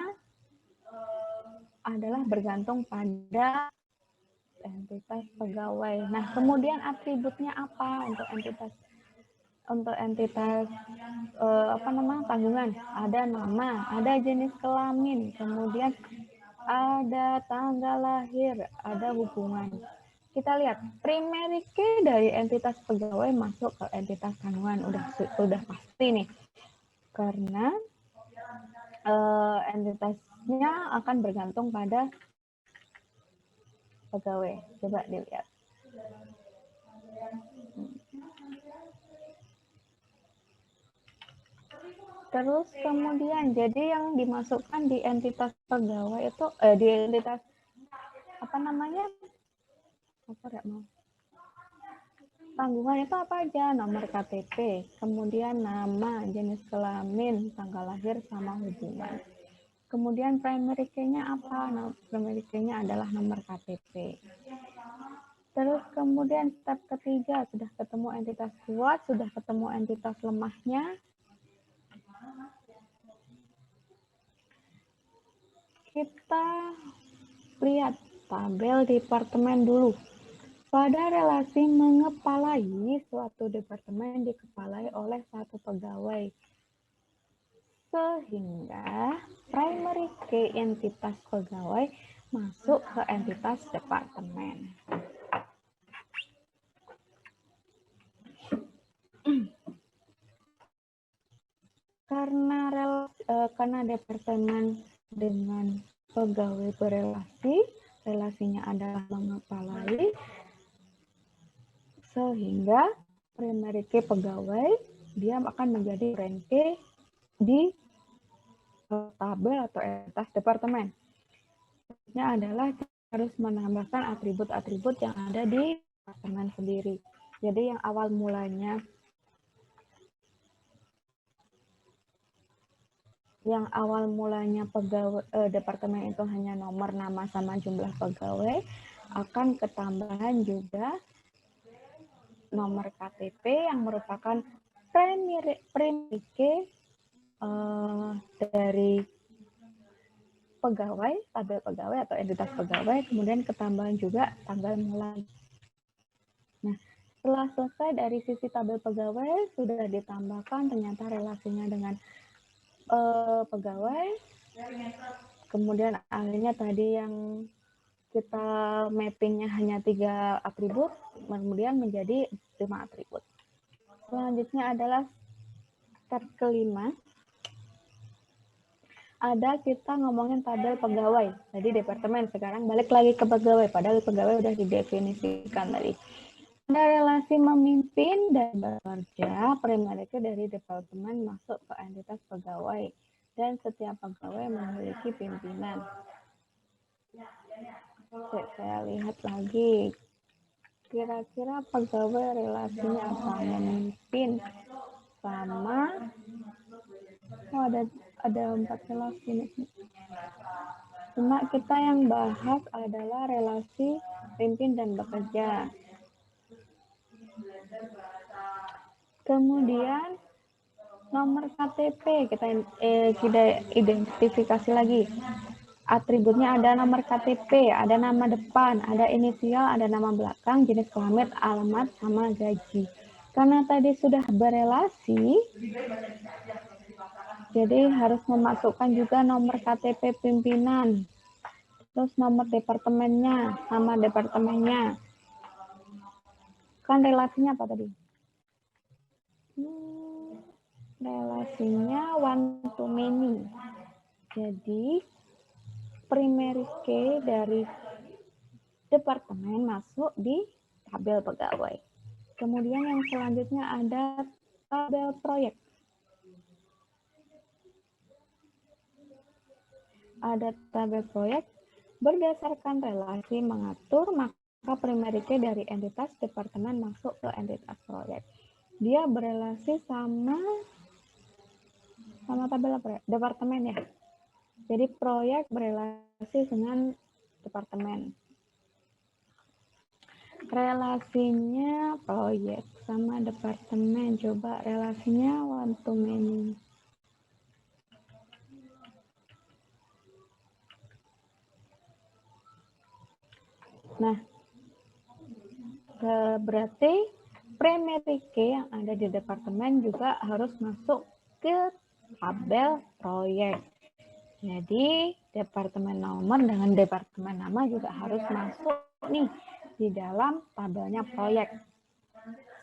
adalah bergantung pada entitas pegawai. Nah, kemudian atributnya apa untuk entitas tanggungan? Ada nama, ada jenis kelamin, kemudian ada tanggal lahir, ada hubungan. Kita lihat primary key dari entitas pegawai masuk ke entitas tanggungan, udah pasti nih, karena entitasnya akan bergantung pada pegawai. Coba dilihat. Terus kemudian jadi yang dimasukkan di entitas pegawai itu di entitas tanggungan itu apa aja? Nomor KTP, kemudian nama, jenis kelamin, tanggal lahir, sama hubungan. Kemudian primary key-nya apa? Nah, primary key-nya adalah nomor KTP. Terus kemudian step ketiga, sudah ketemu entitas kuat, sudah ketemu entitas lemahnya. Kita lihat tabel departemen dulu. Pada relasi mengepalai, nih suatu departemen dikepalai oleh satu pegawai. Sehingga primary key entitas pegawai masuk ke entitas departemen. Karena departemen dengan pegawai berelasi, relasinya adalah mengepalai, sehingga primary key pegawai dia akan menjadi rank key di tabel atau entitas departemen. Ini adalah harus menambahkan atribut-atribut yang ada di departemen sendiri. Jadi yang awal mulanya pegawai departemen itu hanya nomor, nama, sama jumlah pegawai, akan ketambahan juga nomor KTP yang merupakan primary key dari pegawai, tabel pegawai atau entitas pegawai, kemudian ketambahan juga tanggal mulai. Nah, setelah selesai dari sisi tabel pegawai, sudah ditambahkan ternyata relasinya dengan pegawai, kemudian akhirnya tadi yang kita mappingnya hanya 3 atribut, kemudian menjadi 5 atribut. Selanjutnya adalah step kelima, ada kita ngomongin tabel pegawai. Jadi departemen, sekarang balik lagi ke pegawai, padahal pegawai udah didefinisikan tadi. Ada relasi memimpin dan bekerja, primary key dari departemen masuk ke entitas pegawai, dan setiap pegawai memiliki pimpinan. Oke, saya lihat lagi. Kira-kira pegawai relasinya apa? Memimpin sama, ada 4 relasi nih. Cuma kita yang bahas adalah relasi pimpin dan bekerja. Kemudian nomor KTP kita identifikasi lagi. Atributnya ada nomor KTP, ada nama depan, ada inisial, ada nama belakang, jenis kelamin, alamat, sama gaji. Karena tadi sudah berelasi, jadi harus memasukkan juga nomor KTP pimpinan, terus nomor departemennya, nama departemennya. Kan relasinya apa tadi? Relasinya one to many. Jadi primary key dari departemen masuk di tabel pegawai. Kemudian yang selanjutnya ada tabel proyek. Ada tabel proyek berdasarkan relasi mengatur, maka primary key dari entitas departemen masuk ke entitas proyek. Dia berelasi sama tabel apa ya? Departemen ya. Jadi proyek berelasi dengan departemen. Relasinya proyek sama departemen. Coba relasinya one to many. Nah, berarti primary key yang ada di departemen juga harus masuk ke tabel proyek. Jadi departemen nomor dengan departemen nama juga harus masuk nih di dalam tabelnya proyek.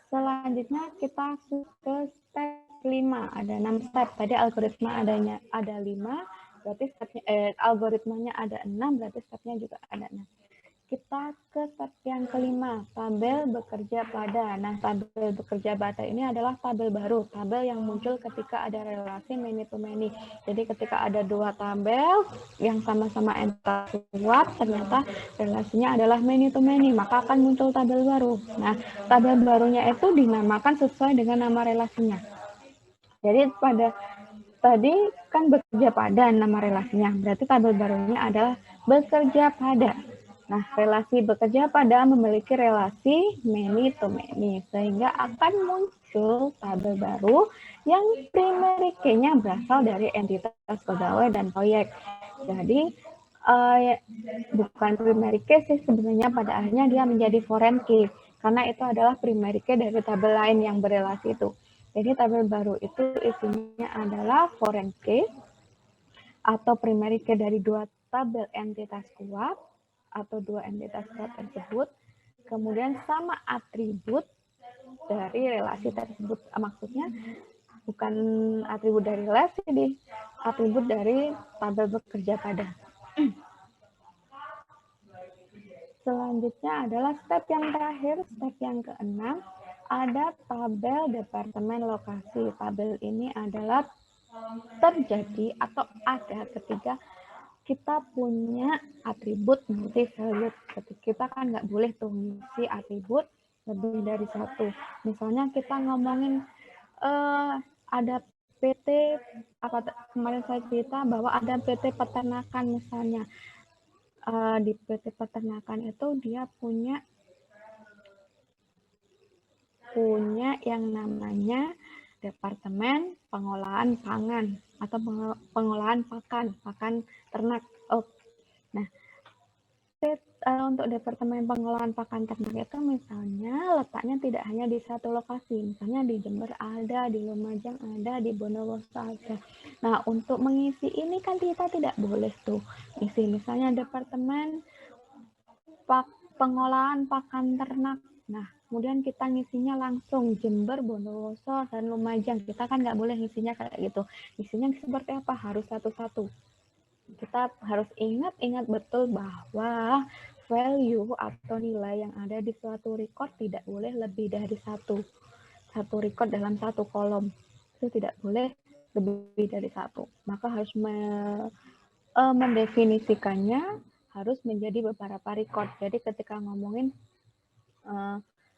Selanjutnya kita ke step 5. Ada 6 step. Tadi algoritma ada 5, berarti stepnya, algoritmanya ada 6, berarti stepnya juga ada 6. Kita ke step yang kelima, tabel bekerja pada. Nah, tabel bekerja pada ini adalah tabel baru, tabel yang muncul ketika ada relasi many to many. Jadi ketika ada 2 tabel yang sama-sama entitas kuat, ternyata relasinya adalah many to many, maka akan muncul tabel baru. Nah, tabel barunya itu dinamakan sesuai dengan nama relasinya. Jadi pada tadi kan bekerja pada nama relasinya, berarti tabel barunya adalah bekerja pada. Nah, relasi bekerja pada memiliki relasi many to many, sehingga akan muncul tabel baru yang primary key-nya berasal dari entitas pegawai dan proyek. Jadi, bukan primary key sih sebenarnya, pada akhirnya dia menjadi foreign key, karena itu adalah primary key dari tabel lain yang berelasi itu. Jadi tabel baru itu isinya adalah foreign key atau primary key dari dua tabel entitas kuat atau dua entitas kuat tersebut, kemudian sama atribut dari relasi tersebut. Maksudnya bukan atribut dari relasi, atribut dari tabel bekerja pada. Selanjutnya adalah step yang terakhir, step yang keenam, ada tabel departemen lokasi. Tabel ini adalah terjadi atau ada ketika kita punya atribut multi-valued. Kita kan nggak boleh tuh ngisi atribut lebih dari satu. Misalnya kita ngomongin ada PT, kemarin saya cerita bahwa ada PT peternakan misalnya. Di PT peternakan itu dia punya yang namanya Departemen Pengolahan Pangan atau pengolahan pakan ternak. Nah, untuk Departemen Pengolahan Pakan Ternak itu misalnya letaknya tidak hanya di satu lokasi, misalnya di Jember ada, di Lumajang ada, di Bondowoso ada. Nah, untuk mengisi ini kan kita tidak boleh tuh isi misalnya Departemen Pengolahan Pakan Ternak. Nah, kemudian kita ngisinya langsung Jember, Bondowoso, dan Lumajang. Kita kan nggak boleh ngisinya kayak gitu. Ngisinya seperti apa? Harus satu-satu. Kita harus ingat betul bahwa value atau nilai yang ada di suatu record tidak boleh lebih dari satu record dalam satu kolom. Itu tidak boleh lebih dari satu. Maka harus mendefinisikannya harus menjadi beberapa record. Jadi ketika ngomongin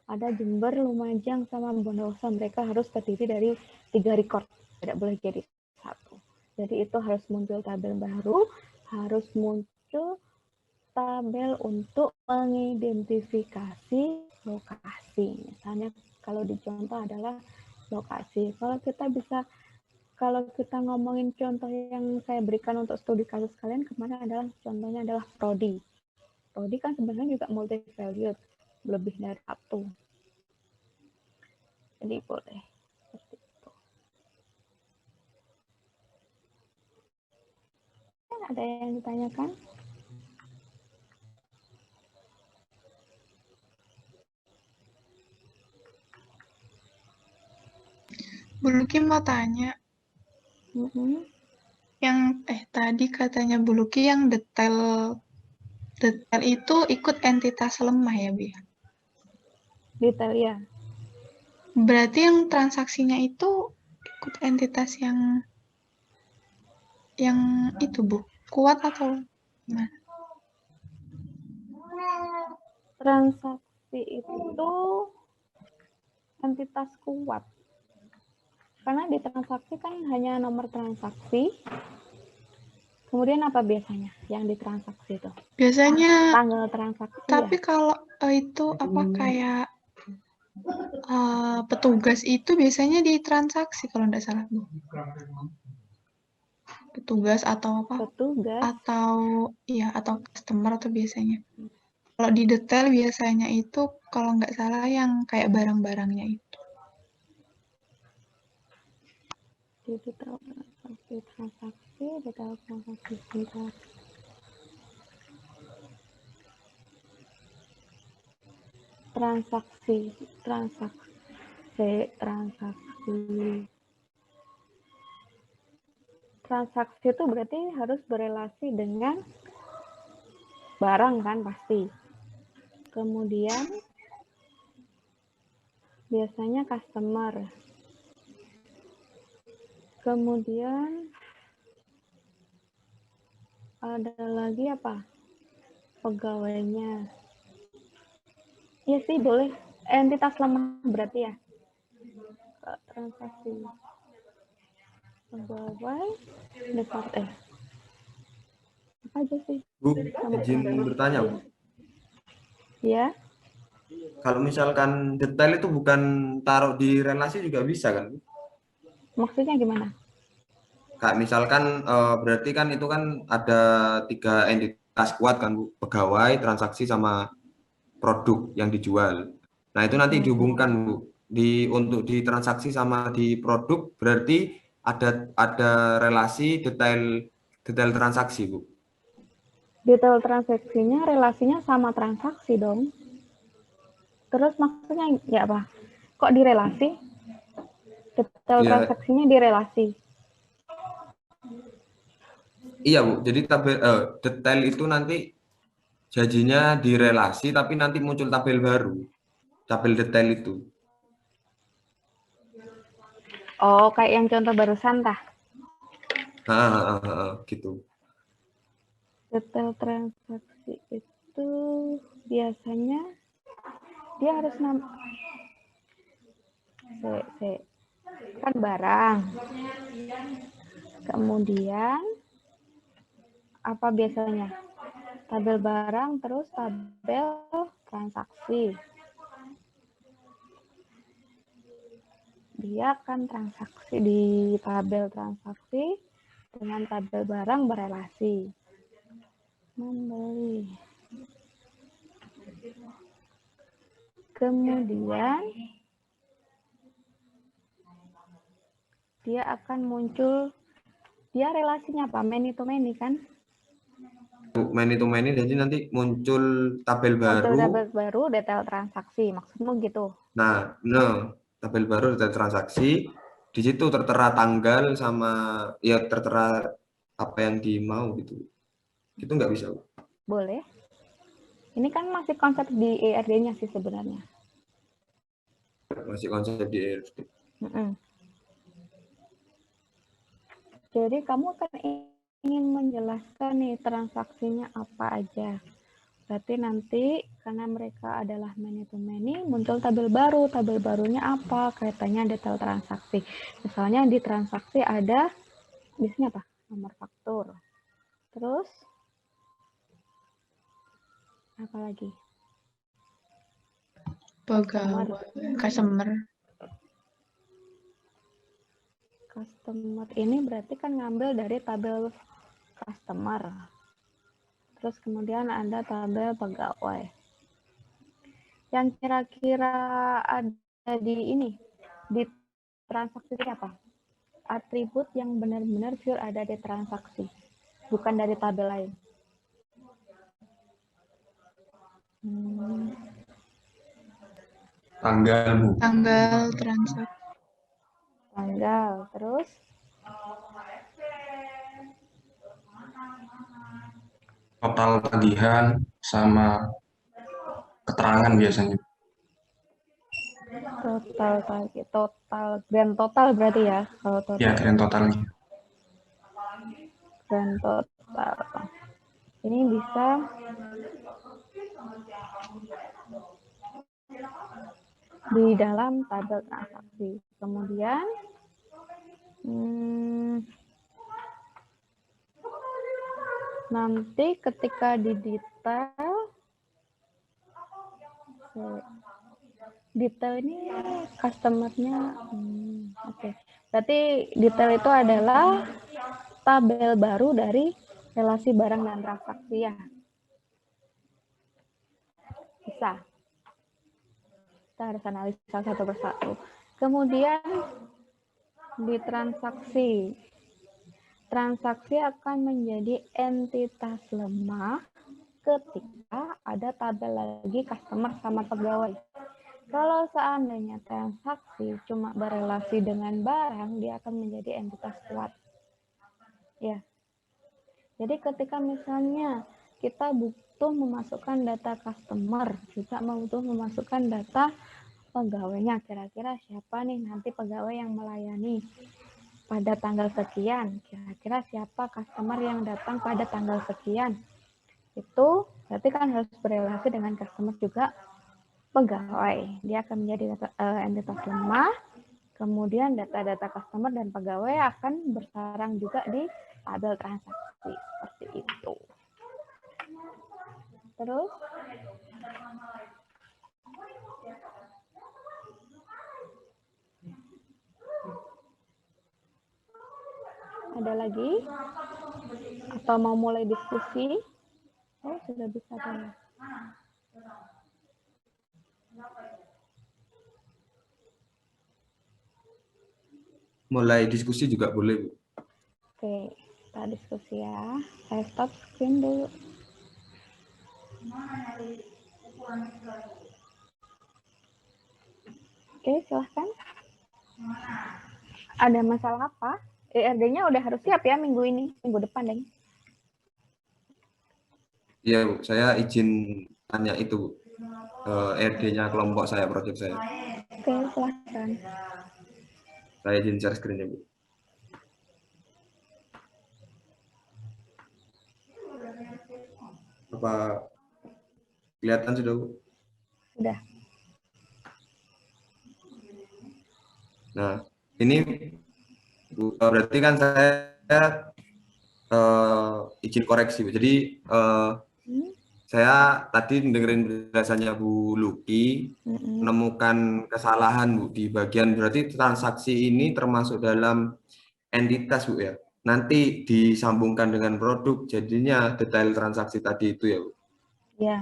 ada Jember, Lumajang, sama Bondowoso, mereka harus terdiri dari 3 record. Tidak boleh jadi satu. Jadi itu harus muncul tabel baru, harus muncul tabel untuk mengidentifikasi lokasi. Misalnya kalau di contoh adalah lokasi. Kalau kita ngomongin contoh yang saya berikan untuk studi kasus kalian kemarin contohnya adalah prodi. Prodi kan sebenarnya juga multi valued, lebih dari satu. Jadi boleh seperti itu. Ada yang ditanyakan? Bu Luki mau tanya. Yang tadi katanya Bu Luki yang detail itu ikut entitas lemah ya, Bu? Detail ya. Berarti yang transaksinya itu ikut entitas yang itu, Bu, kuat atau gimana? Transaksi itu entitas kuat. Karena di transaksi kan hanya nomor transaksi. Kemudian apa biasanya yang ditransaksi itu? Biasanya tanggal transaksi. Tapi ya? kalau itu apa kayak petugas itu biasanya ditransaksi kalau tidak salah, Bu. Petugas atau apa? Petugas. Atau customer atau biasanya. Kalau di detail biasanya itu kalau nggak salah yang kayak barang-barangnya itu. Detail transaksi sebentar. Transaksi itu berarti harus berelasi dengan barang kan pasti. Kemudian biasanya customer. Kemudian ada lagi apa? Pegawainya. Iya sih boleh. Entitas lemah berarti ya. Transaksi. Pegawai. Apa aja sih? Bu, izin bertanya, Bu. Ya. Kalau misalkan detail itu bukan taruh di relasi juga bisa kan? Maksudnya gimana? Kak, misalkan berarti kan itu kan ada 3 entitas kuat kan, Bu. Pegawai, transaksi, sama produk yang dijual. Nah, itu nanti dihubungkan, Bu. Untuk di transaksi sama di produk berarti ada relasi detail transaksi, Bu. Detail transaksinya relasinya sama transaksi dong. Terus maksudnya ya apa? Kok direlasi? Detail Ya, transaksinya direlasi. iya, Bu. Jadi detail itu nanti janjinya direlasi, tapi nanti muncul tabel baru. Tabel detail itu. Oh, kayak yang contoh barusan tah. Gitu. Detail transaksi itu biasanya dia harus kan barang. Kemudian apa biasanya? Tabel barang terus tabel transaksi. Dia akan transaksi di tabel transaksi dengan tabel barang berelasi. Membeli. Kemudian dia akan muncul, dia relasinya apa? Many to many kan? Many to many, jadi nanti muncul tabel baru. Tabel baru detail transaksi, maksudmu gitu? Nah, tabel baru detail transaksi. Di situ tertera tanggal sama ya tertera apa yang dimau gitu. Itu nggak bisa, Bu. Boleh. Ini kan masih konsep di ERD-nya sih sebenarnya. Masih konsep di ERD. Jadi kamu akan ingin menjelaskan nih transaksinya apa aja. Berarti nanti karena mereka adalah many to many, muncul tabel baru. Tabel barunya apa? Kaitannya detail transaksi. Misalnya di transaksi ada biasanya apa? Nomor faktur. Terus apa lagi? Pegawai, customer. Customer ini berarti kan ngambil dari tabel customer. Terus kemudian ada tabel pegawai. Yang kira-kira ada di transaksi itu apa? Atribut yang benar-benar pure ada di transaksi, bukan dari tabel lain. Tanggal, Bu. Tanggal transaksi. Tanggal, terus Total tagihan sama keterangan biasanya. grand total berarti ya kalau total. Ya, grand totalnya. Grand total. Ini bisa di dalam tabel transaksi. Kemudian nanti ketika di detail ini customer-nya oke. Berarti detail itu adalah tabel baru dari relasi barang dan transaksi ya. Bisa. Kita harus analisa satu persatu. Kemudian di transaksi. Transaksi akan menjadi entitas lemah ketika ada tabel lagi customer sama pegawai. Kalau seandainya transaksi cuma berelasi dengan barang, dia akan menjadi entitas kuat. Ya. Jadi ketika misalnya kita butuh memasukkan data customer, juga butuh memasukkan data pegawainya, kira-kira siapa nih nanti pegawai yang melayani pada tanggal sekian, kira-kira siapa customer yang datang pada tanggal sekian. Itu berarti kan harus berelasi dengan customer juga pegawai. Dia akan menjadi entitas lemah, kemudian data-data customer dan pegawai akan bersarang juga di tabel transaksi. Seperti itu. Terus, ada lagi? Atau mau mulai diskusi? Oh, sudah bisa tanya. mulai diskusi juga boleh, Bu. Oke, kita diskusi ya. Saya stop screen dulu. Oke, silahkan. Ada masalah apa? ERD-nya udah harus siap ya minggu ini, minggu depan deh. Iya, Bu. Saya izin tanya itu, Bu. ERD-nya kelompok saya, proyek saya. Oke, silahkan. Saya izin share screen-nya, Bu. Apa kelihatan sudah, Bu? Sudah. Nah, ini Bu, berarti kan saya izin koreksi, Bu. Jadi saya tadi dengerin penjelasannya Bu Luki, menemukan kesalahan, Bu, di bagian berarti transaksi ini termasuk dalam entitas, Bu, ya. Nanti disambungkan dengan produk, jadinya detail transaksi tadi itu ya, Bu. Ya.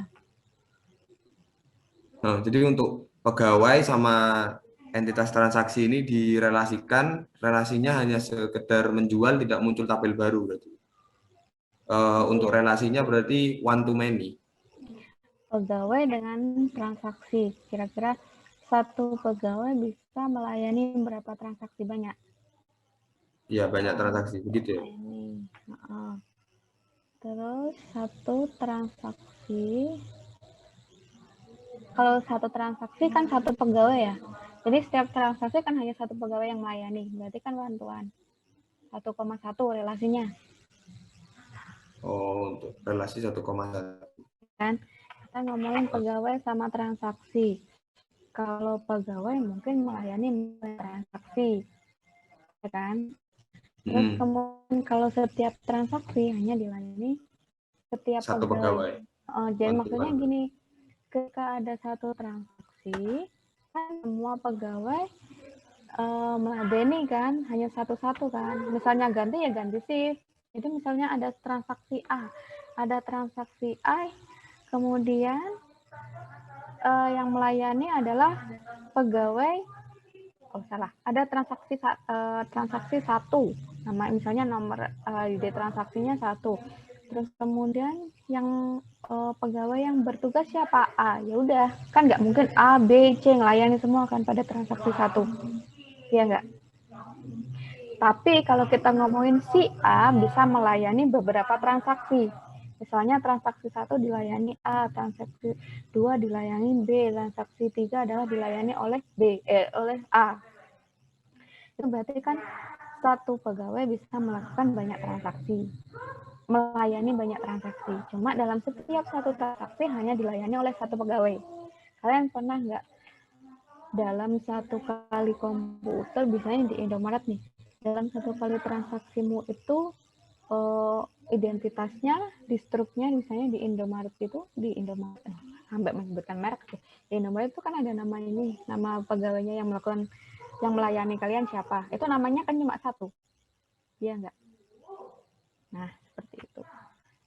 Nah, jadi untuk pegawai sama entitas transaksi ini direlasikan, relasinya hanya sekedar menjual, tidak muncul tabel baru berarti. Untuk relasinya berarti one to many. Pegawai dengan transaksi, kira-kira satu pegawai bisa melayani berapa transaksi banyak? Iya, banyak transaksi, begitu ya. Terus satu transaksi, kalau satu transaksi kan satu pegawai ya. Jadi setiap transaksi kan hanya satu pegawai yang melayani, berarti kan one-to-one. 1,1 relasinya. Oh, untuk relasi 1,1. Kan kita ngomongin pegawai sama transaksi. Kalau pegawai mungkin melayani transaksi, ya kan? Terus kemudian kalau setiap transaksi hanya dilayani setiap satu pegawai. Jadi maksudnya gini, ketika ada satu transaksi, kan semua pegawai meladeni kan, hanya satu-satu kan. Misalnya ganti ya ganti shift. Jadi misalnya ada transaksi A, kemudian yang melayani adalah pegawai. Ada transaksi satu, nama misalnya nomor ID transaksinya 1. Terus kemudian yang pegawai yang bertugas siapa? A. Ya udah, kan nggak mungkin A, B, C melayani semua kan pada transaksi 1. Iya nggak? Tapi kalau kita ngomongin si A bisa melayani beberapa transaksi. Misalnya transaksi 1 dilayani A, transaksi 2 dilayani B, transaksi 3 adalah dilayani oleh oleh A. Itu berarti kan satu pegawai bisa melakukan banyak transaksi, melayani banyak transaksi. Cuma dalam setiap satu transaksi hanya dilayani oleh satu pegawai. Kalian pernah nggak dalam satu kali komputer, misalnya di Indomaret nih, dalam satu kali transaksimu itu identitasnya, di struknya misalnya di Indomaret itu, sampai menyebutkan merek sih. Di Indomaret itu kan ada nama ini, nama pegawainya yang melakukan, yang melayani kalian siapa. Itu namanya kan cuma satu. Iya enggak? Nah, seperti itu.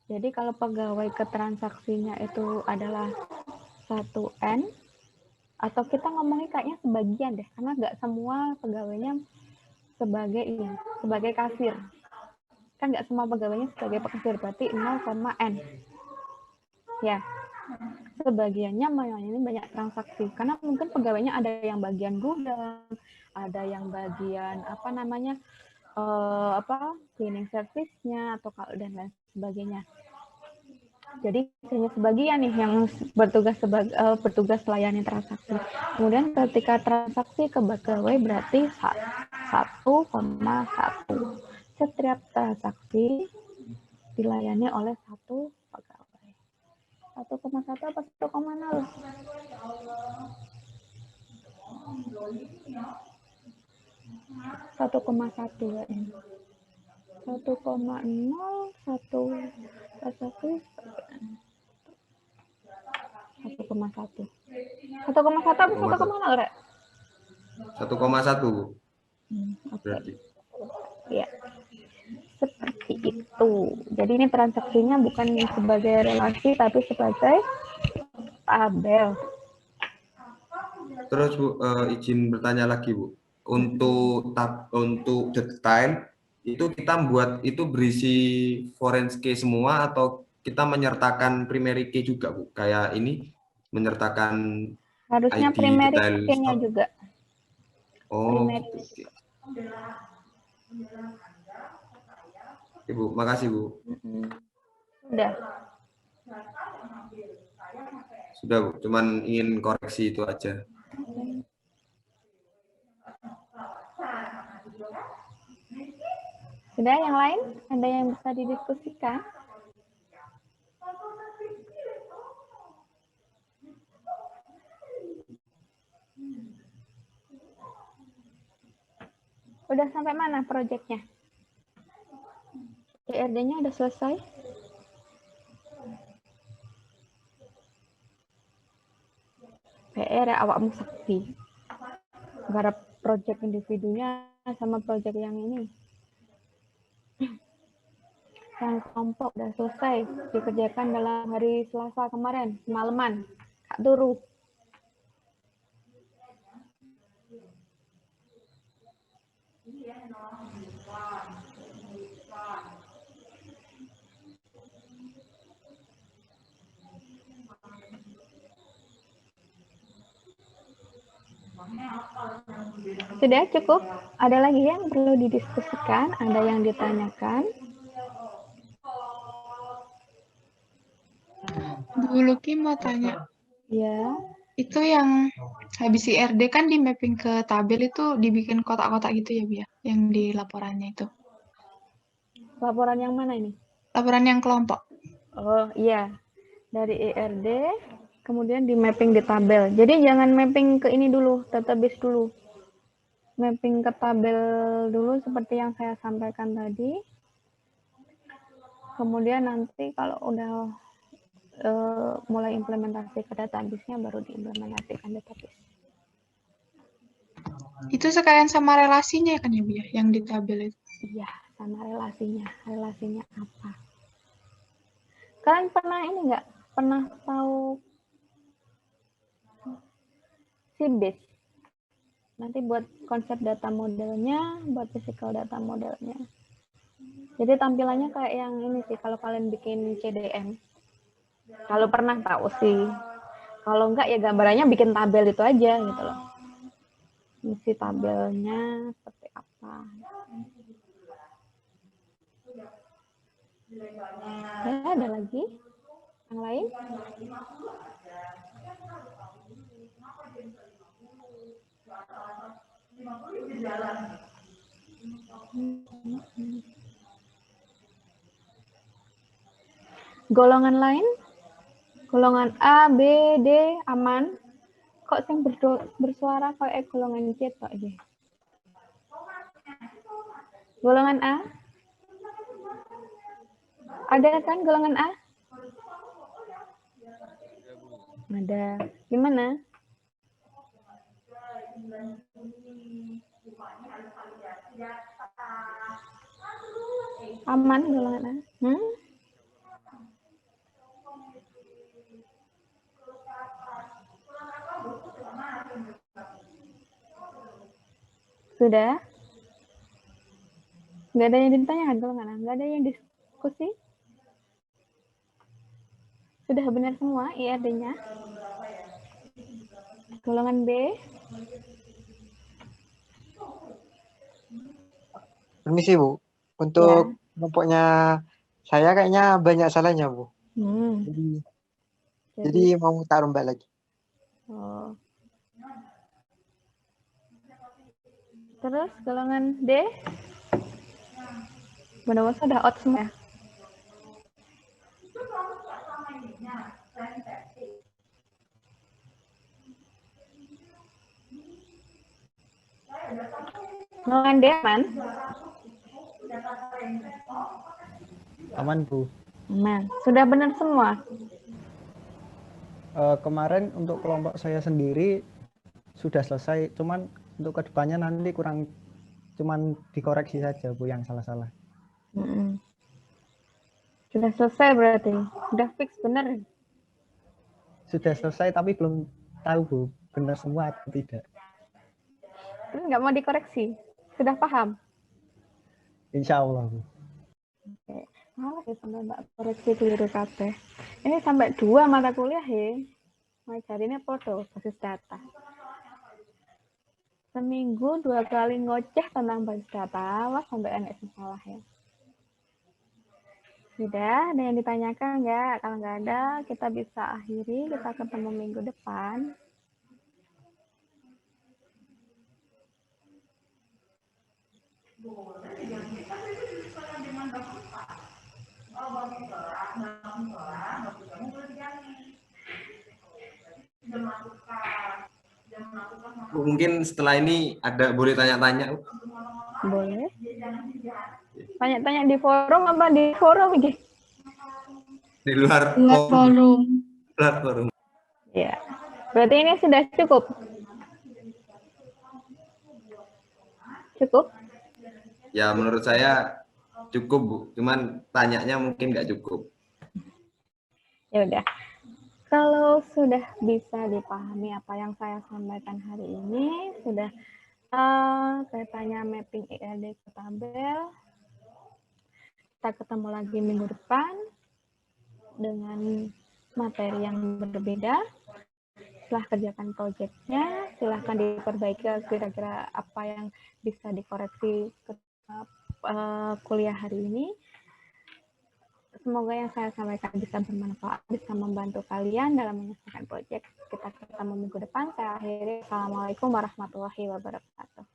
Jadi kalau pegawai ke transaksinya itu adalah 1N, atau kita ngomongin kayaknya sebagian deh, karena nggak semua pegawainya sebagai kasir. Kan nggak semua pegawainya sebagai kasir, berarti 0,N. Ya, sebagiannya melayani banyak transaksi, karena mungkin pegawainya ada yang bagian gudang, ada yang bagian cleaning service-nya, atau dan lain sebagainya. Jadi hanya sebagian nih yang bertugas melayani transaksi. Kemudian ketika transaksi ke pegawai berarti 1,1. Setiap transaksi dilayani oleh satu pegawai. 1,1 apa 1,0? 1,1 ya. 1,0 satu transaksi 1,1. 1,1 apa 1,0, Rek? 1,1. Berarti. Ya. Seperti itu. Jadi ini transaksinya bukan sebagai relasi tapi sebagai tabel. Terus Bu, izin bertanya lagi, Bu. untuk detail itu kita buat itu berisi foreign key semua atau kita menyertakan primary key juga, Bu? Kayak ini menyertakan Harusnya ID primary detail key-nya stock. juga. Oh, Primary. oke. Oke, Bu, makasih, Bu. Udah. Sudah, Bu. Cuman ingin koreksi itu aja. Sudah, yang lain? Ada yang bisa didiskusikan? Udah sampai mana proyeknya? IRD-nya udah selesai? PR ya awakmu sakti. Garap proyek individunya sama proyek yang ini. Yang kelompok udah selesai dikerjakan dalam hari Selasa kemarin, semalaman. Kak Turu. Sudah cukup? Ada lagi yang perlu didiskusikan? Ada yang ditanyakan? Bu Luki mau tanya, Ya. itu yang habis IRD kan di mapping ke tabel itu dibikin kotak-kotak gitu ya, Bu ya? Yang di laporannya itu. Laporan yang mana ini? Laporan yang kelompok. Oh iya, dari IRD, kemudian di mapping di tabel. Jadi jangan mapping ke ini dulu, database dulu. Mapping ke tabel dulu seperti yang saya sampaikan tadi. Kemudian nanti kalau udah mulai implementasi ke database-nya baru diimplementasikan database. Itu sekalian sama relasinya kan ya, Bu ya? Yang di tabel itu. Iya, sama relasinya. Relasinya apa? Kalian pernah ini nggak? Pernah tahu SIBIS? Nanti buat konsep data modelnya, buat physical data modelnya. Jadi tampilannya kayak yang ini sih, kalau kalian bikin CDM. Kalau pernah tahu sih. Kalau enggak ya gambarannya bikin tabel itu aja gitu loh. Isi tabelnya seperti apa. Ya, ada lagi? Yang lain? Golongan lain? Golongan A, B, D, aman. Kok yang bersuara kayak golongan C kok aja? Golongan A? Ada kan golongan A? Ada. Gimana? Aman golongan A? Sudah? Nggak ada yang ditanyakan golongan A? Nggak ada yang diskusi? Sudah benar semua IRD-nya? Golongan B? Permisi, Bu. Untuk kelompoknya saya kayaknya banyak salahnya, Bu. Jadi mau tak rombak lagi. Oh. Terus golongan D? Benar-benar sudah out semua ya? Golongan D aman? Aman, Bu. Aman. Sudah benar semua? Kemarin untuk kelompok saya sendiri sudah selesai, cuman untuk kedepannya nanti cuman dikoreksi saja, Bu, yang salah-salah. Sudah selesai berarti? Sudah fix benar? Sudah selesai tapi belum tahu, Bu, benar semua atau tidak. Terus nggak mau dikoreksi? Sudah paham? Insya Allah, Bu. Oke. Malah ya sampai mbak koreksi keliru kabeh. Ini sampai 2 mata kuliah ya. Ngajarinnya podo basis data. Seminggu 2 kali ngoceh tentang basis data, awas sampai enak salah ya. Sudah, ada yang ditanyakan nggak? Kalau nggak ada, kita bisa akhiri. Kita ketemu minggu depan. Bu, mungkin setelah ini ada boleh tanya-tanya. Bu? Boleh. Tanya-tanya di forum apa di forum gitu? Di luar forum. luar forum. Ya. Berarti ini sudah cukup. Cukup? Ya menurut saya cukup, Bu. Cuman tanyanya mungkin nggak cukup. Ya udah. Kalau sudah bisa dipahami apa yang saya sampaikan hari ini, sudah saya tanya mapping IRD ke tabel. Kita ketemu lagi minggu depan dengan materi yang berbeda. Setelah kerjakan proyeknya, silahkan diperbaiki kira-kira apa yang bisa dikoreksi kuliah hari ini. Semoga yang saya sampaikan bisa bermanfaat, bisa membantu kalian dalam menyelesaikan proyek. Kita ketemu minggu depan. Saya akhiri. Assalamualaikum warahmatullahi wabarakatuh.